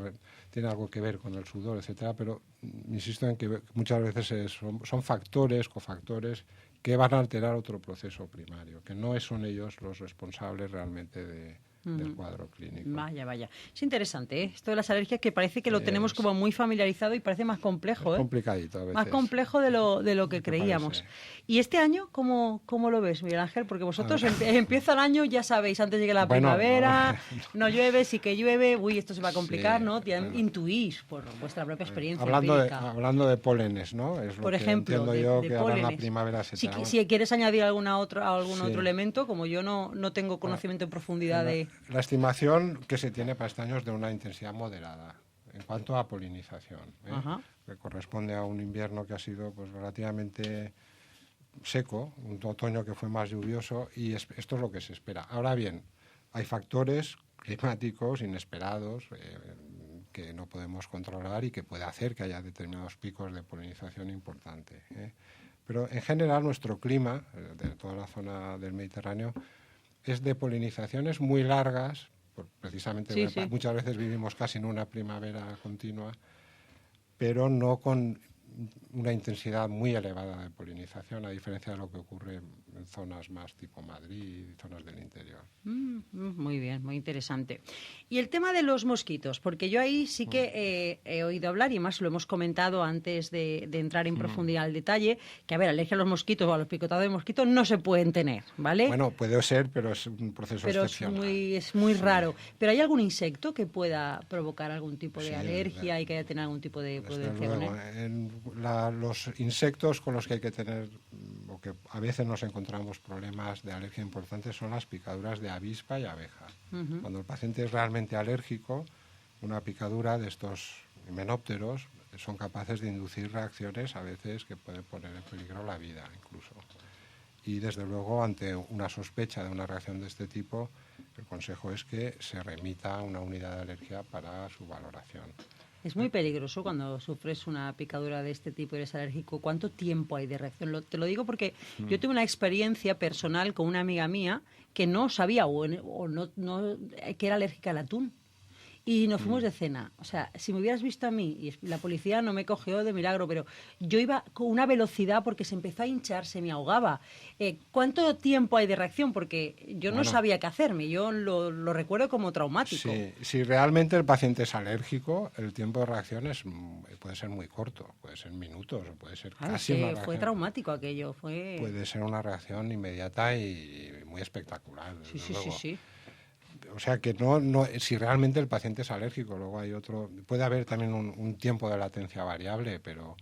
tienen algo que ver con el sudor, etcétera, pero insisto en que muchas veces son factores, cofactores, que van a alterar otro proceso primario, que no son ellos los responsables realmente del cuadro clínico. Vaya. Es interesante, ¿eh? Esto de las alergias, que parece que lo tenemos como muy familiarizado y parece más complejo, es ¿eh? Complicadito a veces. Más complejo de lo que creíamos. Parece. ¿Y este año cómo lo ves, Miguel Ángel? Porque vosotros empieza el año, ya sabéis, antes llegue la primavera, no llueve, sí que llueve, esto se va a complicar, ¿no? Intuís por vuestra propia experiencia empírica. Hablando de pólenes, ¿no? Es lo por que ejemplo, entiendo yo de que ahora en la pólenes. primavera se Si quieres añadir algún otro elemento, como yo no tengo conocimiento en profundidad de... La estimación que se tiene para este año es de una intensidad moderada en cuanto a polinización, que corresponde a un invierno que ha sido pues relativamente seco, un otoño que fue más lluvioso y esto es lo que se espera. Ahora bien, hay factores climáticos inesperados que no podemos controlar y que puede hacer que haya determinados picos de polinización importante. Pero en general nuestro clima, de toda la zona del Mediterráneo, es de polinizaciones muy largas, precisamente muchas veces vivimos casi en una primavera continua, pero no con una intensidad muy elevada de polinización, a diferencia de lo que ocurre en zonas más tipo Madrid y zonas del interior. Muy bien, muy interesante. Y el tema de los mosquitos, porque yo ahí sí que he oído hablar, y además lo hemos comentado antes de entrar en profundidad al detalle, que a ver, alergia a los mosquitos o a los picotados de mosquitos no se pueden tener, ¿vale? Bueno, puede ser, pero es un proceso excepcional. Es muy raro. ¿Pero hay algún insecto que pueda provocar algún tipo de Sí, alergia y que haya tener algún tipo de Desde prudencia con luego, él? los insectos con los que hay que tener, o que a veces nos encontramos problemas de alergia importantes, son las picaduras de avispa y abeja. Cuando el paciente es realmente alérgico, una picadura de estos himenópteros son capaces de inducir reacciones a veces que pueden poner en peligro la vida incluso. Y desde luego, ante una sospecha de una reacción de este tipo, el consejo es que se remita a una unidad de alergia para su valoración. Es muy peligroso cuando sufres una picadura de este tipo y eres alérgico. ¿Cuánto tiempo hay de reacción? Te lo digo porque yo tuve una experiencia personal con una amiga mía que no sabía que era alérgica al atún. Y nos fuimos de cena. O sea, si me hubieras visto a mí, y la policía no me cogió de milagro, pero yo iba con una velocidad porque se empezó a hinchar, se me ahogaba. ¿Cuánto tiempo hay de reacción? Porque yo no sabía qué hacerme. Yo lo recuerdo como traumático. Sí, si realmente el paciente es alérgico, el tiempo de reacción puede ser muy corto, puede ser minutos, o puede ser casi una reacción. Fue traumático aquello. Puede ser una reacción inmediata y muy espectacular. Sí. O sea que si realmente el paciente es alérgico, luego puede haber también un tiempo de latencia variable, pero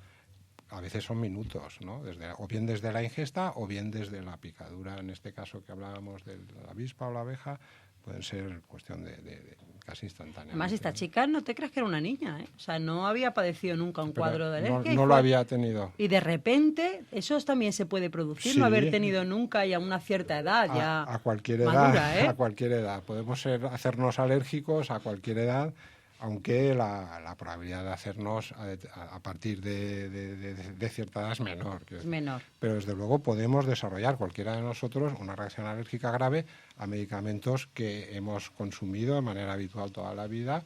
a veces son minutos, ¿no? O bien desde la ingesta o bien desde la picadura, en este caso que hablábamos de la avispa o la abeja, pueden ser cuestión de casi instantánea. Además, esta chica no te creas que era una niña, ¿eh? O sea, no había padecido nunca un cuadro de alergia. No lo había tenido. Y de repente, eso también se puede producir, no haber tenido nunca ya una cierta edad, ya a cualquier madura, edad, a cualquier edad. Podemos hacernos alérgicos a cualquier edad, aunque la probabilidad de hacernos a partir de cierta edad es menor. Es menor. Pero desde luego podemos desarrollar cualquiera de nosotros una reacción alérgica grave a medicamentos que hemos consumido de manera habitual toda la vida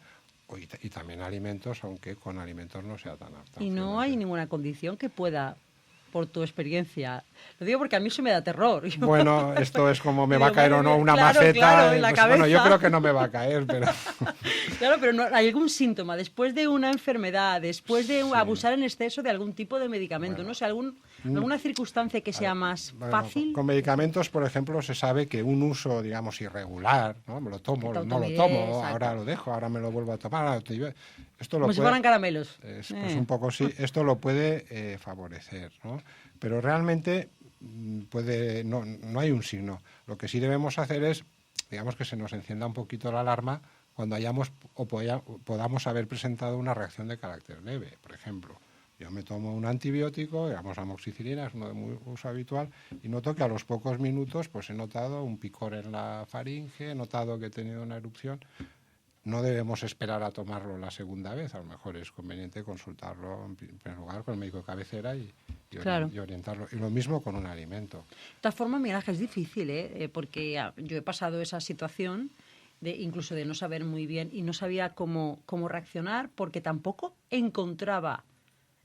y también alimentos, aunque con alimentos no sea tan apto. Y no hay ninguna condición que pueda, por tu experiencia. Lo digo porque a mí se me da terror. Bueno, esto es como me va a caer o no una maceta. Claro, en la cabeza. Bueno, yo creo que no me va a caer, pero... Claro, pero no, hay algún síntoma después de una enfermedad, después de abusar en exceso de algún tipo de medicamento, no sé, alguna circunstancia que sea más fácil. Con medicamentos, por ejemplo, se sabe que un uso, digamos, irregular, ¿no? Me lo tomo, no lo tomo, exacto. Ahora lo dejo, ahora me lo vuelvo a tomar. Como si fueran caramelos. Pues un poco sí, esto lo puede favorecer, ¿no? Pero realmente no hay un signo. Lo que sí debemos hacer es, digamos, que se nos encienda un poquito la alarma cuando podamos haber presentado una reacción de carácter leve. Por ejemplo, yo me tomo un antibiótico, digamos amoxicilina, es uno de muy uso habitual, y noto que a los pocos minutos pues he notado un picor en la faringe, he notado que he tenido una erupción. No debemos esperar a tomarlo la segunda vez, a lo mejor es conveniente consultarlo en primer lugar con el médico de cabecera y orientarlo. Y lo mismo con un alimento. De todas formas, mira, que es difícil, porque yo he pasado esa situación incluso de no saber muy bien y no sabía cómo reaccionar porque tampoco encontraba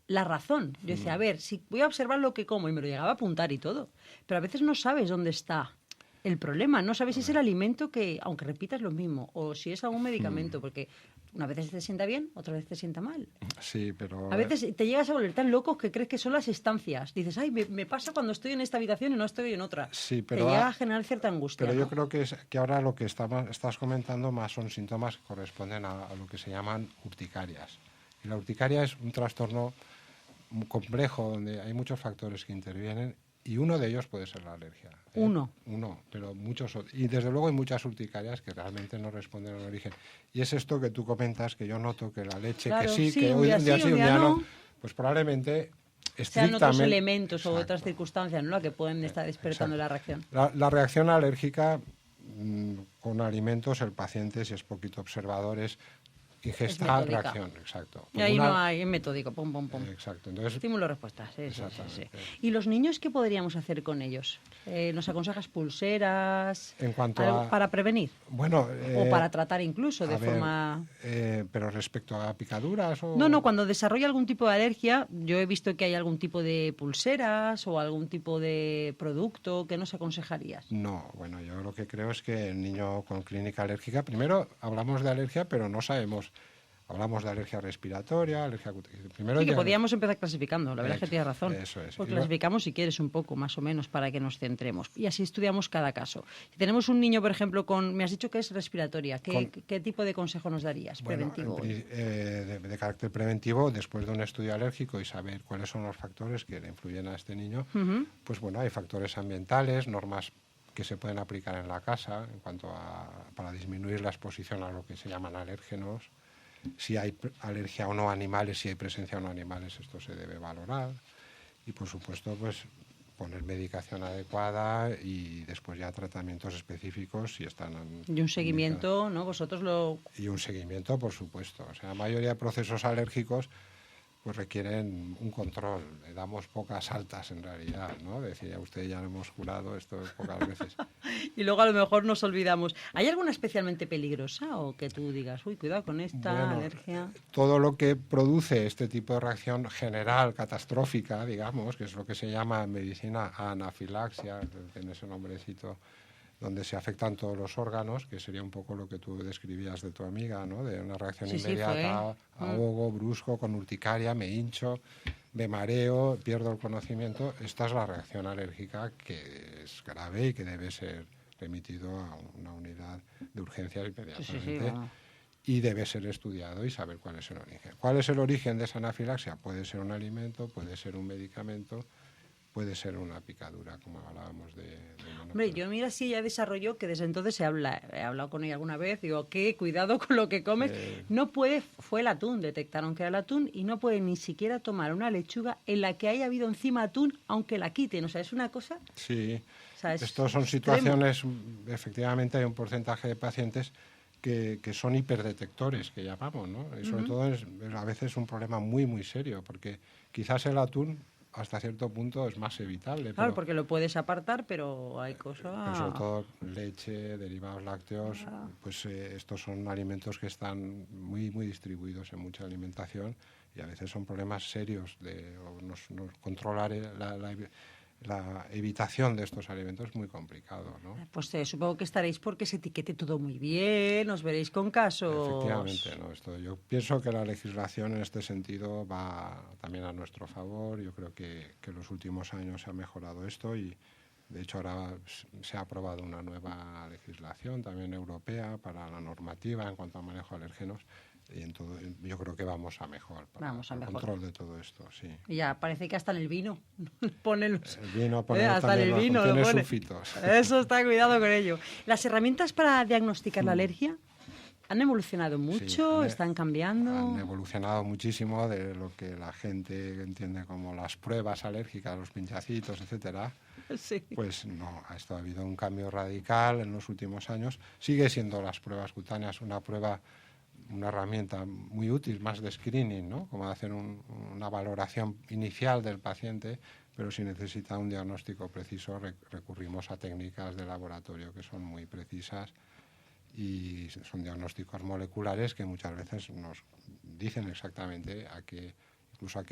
la razón. Yo decía, a ver, si voy a observar lo que como y me lo llegaba a apuntar y todo, pero a veces no sabes dónde está el problema, no sabes si es el alimento que, aunque repitas lo mismo, o si es algún medicamento, porque una vez te sienta bien, otra vez te sienta mal. Sí, pero... A veces te llegas a volver tan loco que crees que son las estancias. Dices, ay, me pasa cuando estoy en esta habitación y no estoy en otra. Sí, pero te llega a generar cierta angustia. Pero ¿no? yo creo que ahora lo que estás comentando más son síntomas que corresponden a lo que se llaman urticarias. Y la urticaria es un trastorno muy complejo donde hay muchos factores que intervienen y uno de ellos puede ser la alergia. Uno, pero muchos otros. Y desde luego hay muchas urticarias que realmente no responden al origen. Y es esto que tú comentas, que yo noto que la leche, claro, que sí, que un día sí, un día no, pues probablemente sean otros elementos o otras circunstancias, ¿no?, la que pueden estar despertando la reacción. La reacción alérgica con alimentos, el paciente, si es poquito observador, es ingesta, metódica. reacción, exacto. Y ahí no hay, es metódico, pum, pum, pum. Exacto. Entonces, Estímulo-respuesta, sí. exactamente. ¿Y los niños qué podríamos hacer con ellos? ¿Nos aconsejas pulseras? En cuanto algo a- para prevenir bueno, o para tratar incluso de a ver, forma... pero respecto a picaduras o... No, cuando desarrolla algún tipo de alergia, yo he visto que hay algún tipo de pulseras o algún tipo de producto que nos aconsejarías. No, bueno, yo lo que creo es que el niño con clínica alérgica, primero hablamos de alergia, pero no sabemos. Hablamos de alergia respiratoria, alergia cutánea. Primero Sí, que ya- podíamos empezar clasificando, la verdad es que tienes razón. Eso es. Pues Y lo- clasificamos si quieres un poco, más o menos, para que nos centremos. Y así estudiamos cada caso. Si tenemos un niño, por ejemplo, me has dicho que es respiratoria, ¿qué tipo de consejo nos darías? Bueno, Preventivo. de carácter preventivo, después de un estudio alérgico y saber cuáles son los factores que le influyen a este niño, pues bueno, hay factores ambientales, normas que se pueden aplicar en la casa en cuanto para disminuir la exposición a lo que se llaman alérgenos. Si hay alergia o no a animales, si hay presencia o no a animales, esto se debe valorar. Y por supuesto, pues poner medicación adecuada y después ya tratamientos específicos si están... Y un seguimiento, ¿no? Vosotros lo... Y un seguimiento, por supuesto. O sea, la mayoría de procesos alérgicos pues requieren un control. Le damos pocas altas en realidad, ¿no? Decía usted, ya lo hemos curado esto pocas veces. Y luego a lo mejor nos olvidamos. ¿Hay alguna especialmente peligrosa o que tú digas, uy, cuidado con esta Bueno, alergia? todo lo que produce este tipo de reacción general, catastrófica, digamos, que es lo que se llama en medicina anafilaxia, que tiene ese nombrecito, donde se afectan todos los órganos, que sería un poco lo que tú describías de tu amiga, ¿no? De una reacción Sí, inmediata, fue. ahogo, brusco, con urticaria, me hincho, me mareo, pierdo el conocimiento. Esta es la reacción alérgica que es grave y que debe ser remitido a una unidad de urgencias inmediatamente. Bueno. Y debe ser estudiado y saber cuál es el origen. ¿Cuál es el origen de esa anafilaxia? Puede ser un alimento, puede ser un medicamento, puede ser una picadura, como hablábamos de Hombre, yo mira si ella desarrolló que desde entonces he hablado con ella alguna vez, digo, qué cuidado con lo que comes. No puede, fue el atún, detectaron que era el atún y no puede ni siquiera tomar una lechuga en la que haya habido encima atún, aunque la quiten. O sea, es una cosa... Sí, O sea, es estos son extremo. situaciones, efectivamente hay un porcentaje de pacientes que son hiperdetectores, que llamamos, ¿no? Y sobre todo es a veces un problema muy, muy serio, porque quizás el atún hasta cierto punto es más evitable. Claro, pero, porque lo puedes apartar, pero hay cosas... pero sobre todo leche, derivados lácteos, pues estos son alimentos que están muy, muy distribuidos en mucha alimentación y a veces son problemas serios de controlar la evitación de estos alimentos es muy complicado, ¿no? Pues supongo que estaréis porque se etiquete todo muy bien, os veréis con casos... Efectivamente, ¿no? Yo pienso que la legislación en este sentido va también a nuestro favor. Yo creo que en los últimos años se ha mejorado esto y, de hecho, ahora se ha aprobado una nueva legislación también europea para la normativa en cuanto a manejo de alérgenos. Y en todo, yo creo que vamos a mejor para el control de todo esto, sí. Y ya parece que hasta en el vino ponen los... El vino pone hasta en el también vino contiene lo pone. sulfitos. Eso está, cuidado con ello. ¿Las herramientas para diagnosticar la alergia han evolucionado mucho? Sí, ¿Están cambiando? Han evolucionado muchísimo de lo que la gente entiende como las pruebas alérgicas, los pinchacitos, etcétera. Sí. Pues no, esto ha habido un cambio radical en los últimos años. Sigue siendo las pruebas cutáneas una herramienta muy útil, más de screening, ¿no? Como hacer una valoración inicial del paciente, pero si necesita un diagnóstico preciso recurrimos a técnicas de laboratorio que son muy precisas y son diagnósticos moleculares que muchas veces nos dicen exactamente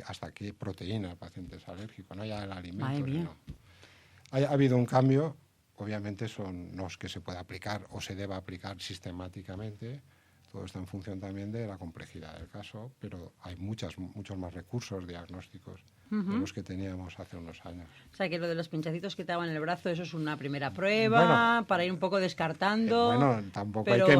hasta qué proteína el paciente es alérgico, no ya el alimento. Madre mía. Sino. Ha habido un cambio, obviamente no es que se pueda aplicar o se deba aplicar sistemáticamente. Todo está en función también de la complejidad del caso, pero hay muchos más recursos diagnósticos de los que teníamos hace unos años. O sea, que lo de los pinchacitos que te daban en el brazo, eso es una primera prueba para ir un poco descartando. Bueno, tampoco hay que...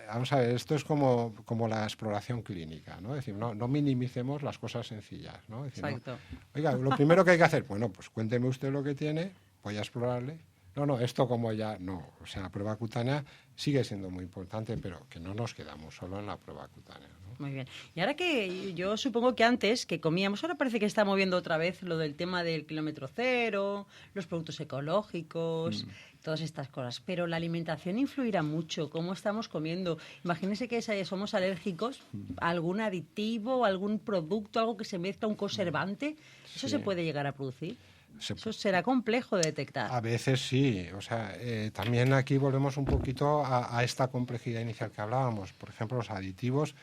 Vamos a ver, esto es como la exploración clínica, ¿no? Es decir, no minimicemos las cosas sencillas, ¿no? Es decir, exacto. Oiga, lo primero que hay que hacer, bueno, pues cuénteme usted lo que tiene, voy a explorarle. No, esto como ya no. O sea, la prueba cutánea sigue siendo muy importante, pero que no nos quedamos solo en la prueba cutánea, ¿no? Muy bien. Y ahora que yo supongo que antes que comíamos, ahora parece que está moviendo otra vez lo del tema del kilómetro cero, los productos ecológicos, todas estas cosas. Pero la alimentación influirá mucho, cómo estamos comiendo. Imagínense que somos alérgicos a algún aditivo, algún producto, algo que se mezcla, un conservante. ¿Eso Sí. se puede llegar a producir? Se- Eso será complejo de detectar. A veces sí, o sea, también aquí volvemos un poquito a esta complejidad inicial que hablábamos. Por ejemplo, los aditivos,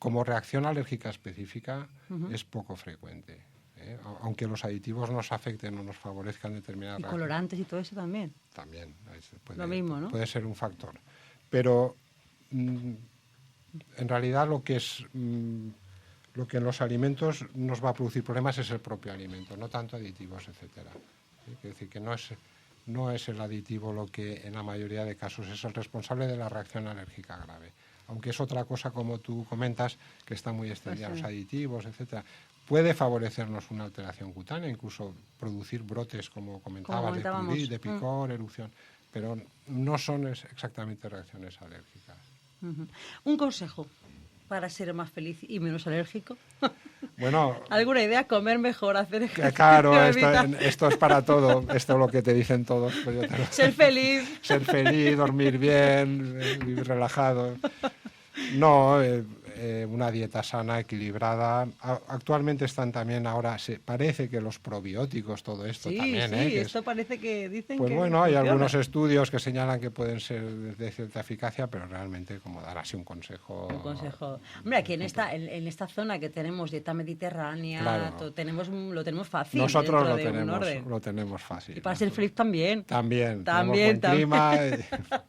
como reacción alérgica específica, es poco frecuente. Aunque los aditivos nos afecten o nos favorezcan determinadas Y reacciones, colorantes y todo eso también. también Lo mismo, ¿no? puede ser un factor. Pero en realidad lo que en los alimentos nos va a producir problemas es el propio alimento, no tanto aditivos, etcétera. Es decir, que no es el aditivo lo que en la mayoría de casos es el responsable de la reacción alérgica grave. Aunque es otra cosa, como tú comentas, que está muy extendida, Pues sí. los aditivos, etcétera. Puede favorecernos una alteración cutánea, incluso producir brotes, como comentabas, de comentábamos. prurito, de picor, erupción, pero no son exactamente reacciones alérgicas. Ujú. Un consejo para ser más feliz y menos alérgico. Bueno, ¿Alguna idea? Comer mejor, hacer ejercicio. claro, evitar- esto es para todo, esto es lo que te dicen todos. Pues yo te lo- Ser feliz. Ser feliz, dormir bien, vivir relajado. No, una dieta sana, equilibrada. Actualmente están también ahora, parece que los probióticos, todo esto Sí, también. sí, que esto parece que dicen pues que bueno, hay funciona. algunos estudios que señalan que pueden ser de cierta eficacia, pero realmente como dar así un consejo. Un consejo. Hombre, aquí en esta zona que tenemos dieta mediterránea, Claro. lo tenemos fácil. Nosotros dentro de un orden. lo tenemos fácil. Y para ser feliz también. También. También, tenemos buen también. clima.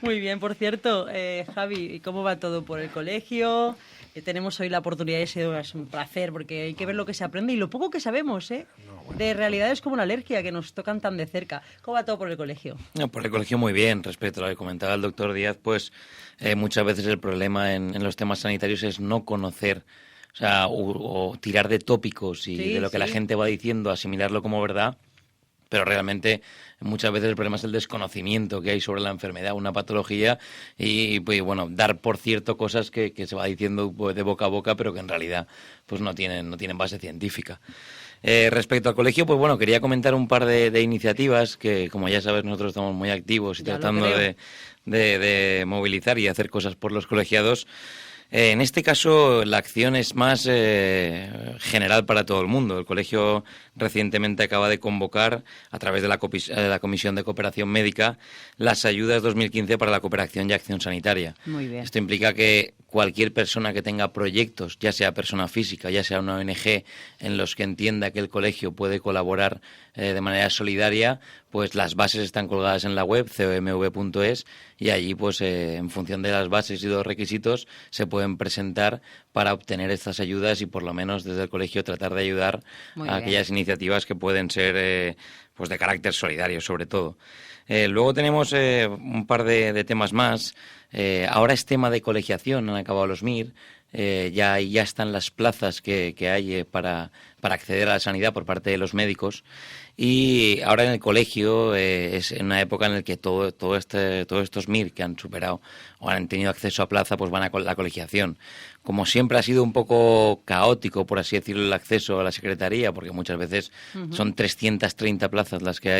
Muy bien, por cierto, Javi, ¿y cómo va todo por el colegio? Tenemos hoy la oportunidad de ser, es un placer, porque hay que ver lo que se aprende y lo poco que sabemos, de realidades como la alergia, que nos tocan tan de cerca. ¿Cómo va todo por el colegio? No, por el colegio muy bien. Respecto a lo que comentaba el doctor Díaz, pues muchas veces el problema en los temas sanitarios es no conocer, o sea, o tirar de tópicos y Sí, de lo que la sí. gente va diciendo, asimilarlo como verdad. Pero realmente muchas veces el problema es el desconocimiento que hay sobre la enfermedad, una patología, y pues, bueno, dar por cierto cosas que se va diciendo pues, de boca a boca, pero que en realidad pues no tienen base científica. Respecto al colegio, pues bueno, quería comentar un par de iniciativas que, como ya sabes, nosotros estamos muy activos y Ya lo tratando creo. de movilizar y hacer cosas por los colegiados. En este caso, la acción es más general para todo el mundo. El colegio recientemente acaba de convocar, a través de la Comisión de Cooperación Médica, las ayudas 2015 para la cooperación y acción sanitaria. Muy bien. Esto implica que cualquier persona que tenga proyectos, ya sea persona física, ya sea una ONG, en los que entienda que el colegio puede colaborar de manera solidaria, pues las bases están colgadas en la web, comv.es, y allí, pues en función de las bases y los requisitos, se pueden presentar para obtener estas ayudas y, por lo menos, desde el colegio tratar de ayudar Muy a bien. aquellas iniciativas que pueden ser pues de carácter solidario, sobre todo. Luego tenemos un par de temas más. Ahora es tema de colegiación, han acabado los MIR, ya están las plazas que hay para acceder a la sanidad por parte de los médicos, y ahora en el colegio es en una época en la que todos estos MIR que han superado o han tenido acceso a plaza pues van a la colegiación. Como siempre ha sido un poco caótico, por así decirlo, el acceso a la secretaría, porque muchas veces son 330 plazas las que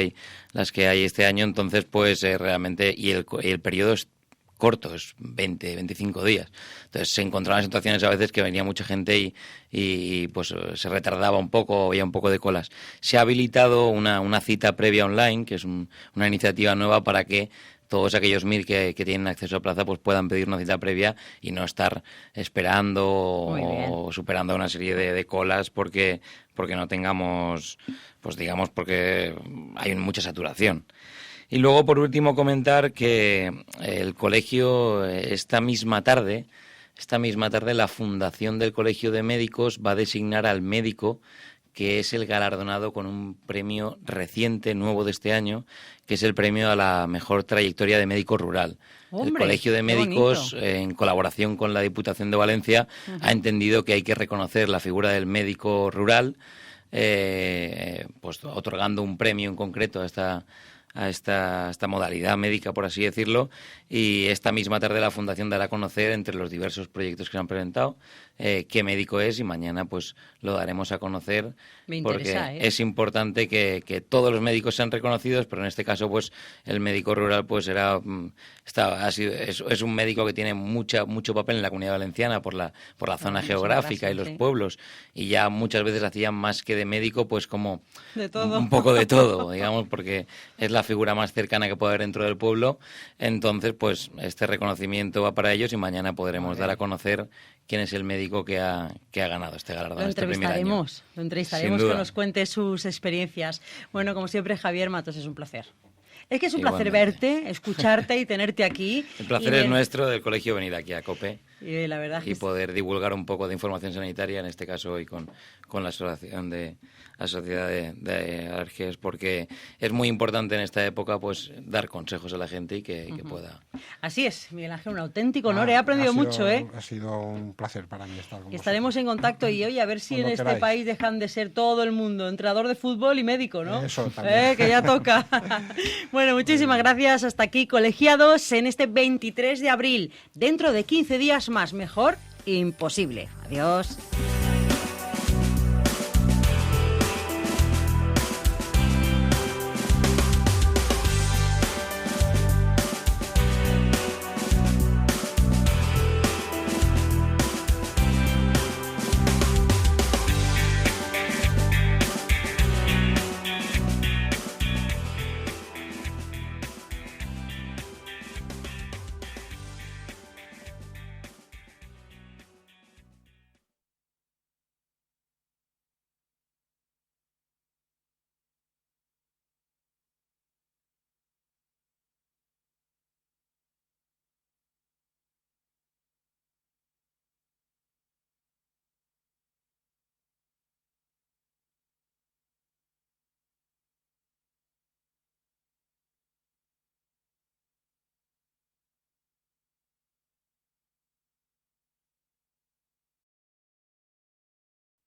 hay este año, entonces pues realmente y el periodo es corto, es 25 días. Entonces se encontraban situaciones a veces que venía mucha gente y pues se retardaba un poco, había un poco de colas. Se ha habilitado una cita previa online, que es una iniciativa nueva para que todos aquellos MIR que tienen acceso a plaza pues puedan pedir una cita previa y no estar esperando Muy bien. o superando una serie de colas porque no tengamos, pues digamos, porque hay mucha saturación. Y luego, por último, comentar que el colegio, esta misma tarde, la Fundación del Colegio de Médicos va a designar al médico que es el galardonado con un premio reciente, nuevo de este año, que es el premio a la mejor trayectoria de médico rural. ¡Hombre, El Colegio de qué Médicos, bonito! en colaboración con la Diputación de Valencia, ha entendido que hay que reconocer la figura del médico rural, pues otorgando un premio en concreto a esta modalidad médica, por así decirlo, y esta misma tarde la Fundación dará a conocer entre los diversos proyectos que se han presentado qué médico es, y mañana pues lo daremos a conocer. Me interesa, porque es importante que todos los médicos sean reconocidos, pero en este caso pues el médico rural pues es un médico que tiene mucho papel en la Comunidad Valenciana por la zona geográfica y los pueblos, y ya muchas veces hacían más que de médico, pues como de todo. Un poco de todo, digamos, porque es la figura más cercana que puede haber dentro del pueblo. Entonces, pues este reconocimiento va para ellos, y mañana podremos dar a conocer quién es el médico que ha ganado este galardón. Lo entrevistaremos, que nos cuente sus experiencias. Bueno, como siempre, Javier Matos, es un placer. Es que es un placer verte, escucharte y tenerte aquí. El placer es nuestro, del colegio, venir aquí a COPE y la verdad y poder divulgar un poco de información sanitaria, en este caso hoy con la asociación de la Sociedad de Alergias, porque es muy importante en esta época pues dar consejos a la gente y que pueda. Así es, Miguel Ángel, un auténtico honor. He aprendido mucho, ¿eh? Ha sido un placer para mí estar con vosotros. Estaremos en contacto y oye, a ver si Cuando en queráis. este país dejan de ser todo el mundo entrenador de fútbol y médico, ¿no? Eso también. Que ya toca. Bueno, muchísimas gracias. Hasta aquí, colegiados, en este 23 de abril. Dentro de 15 días más, mejor imposible. Adiós.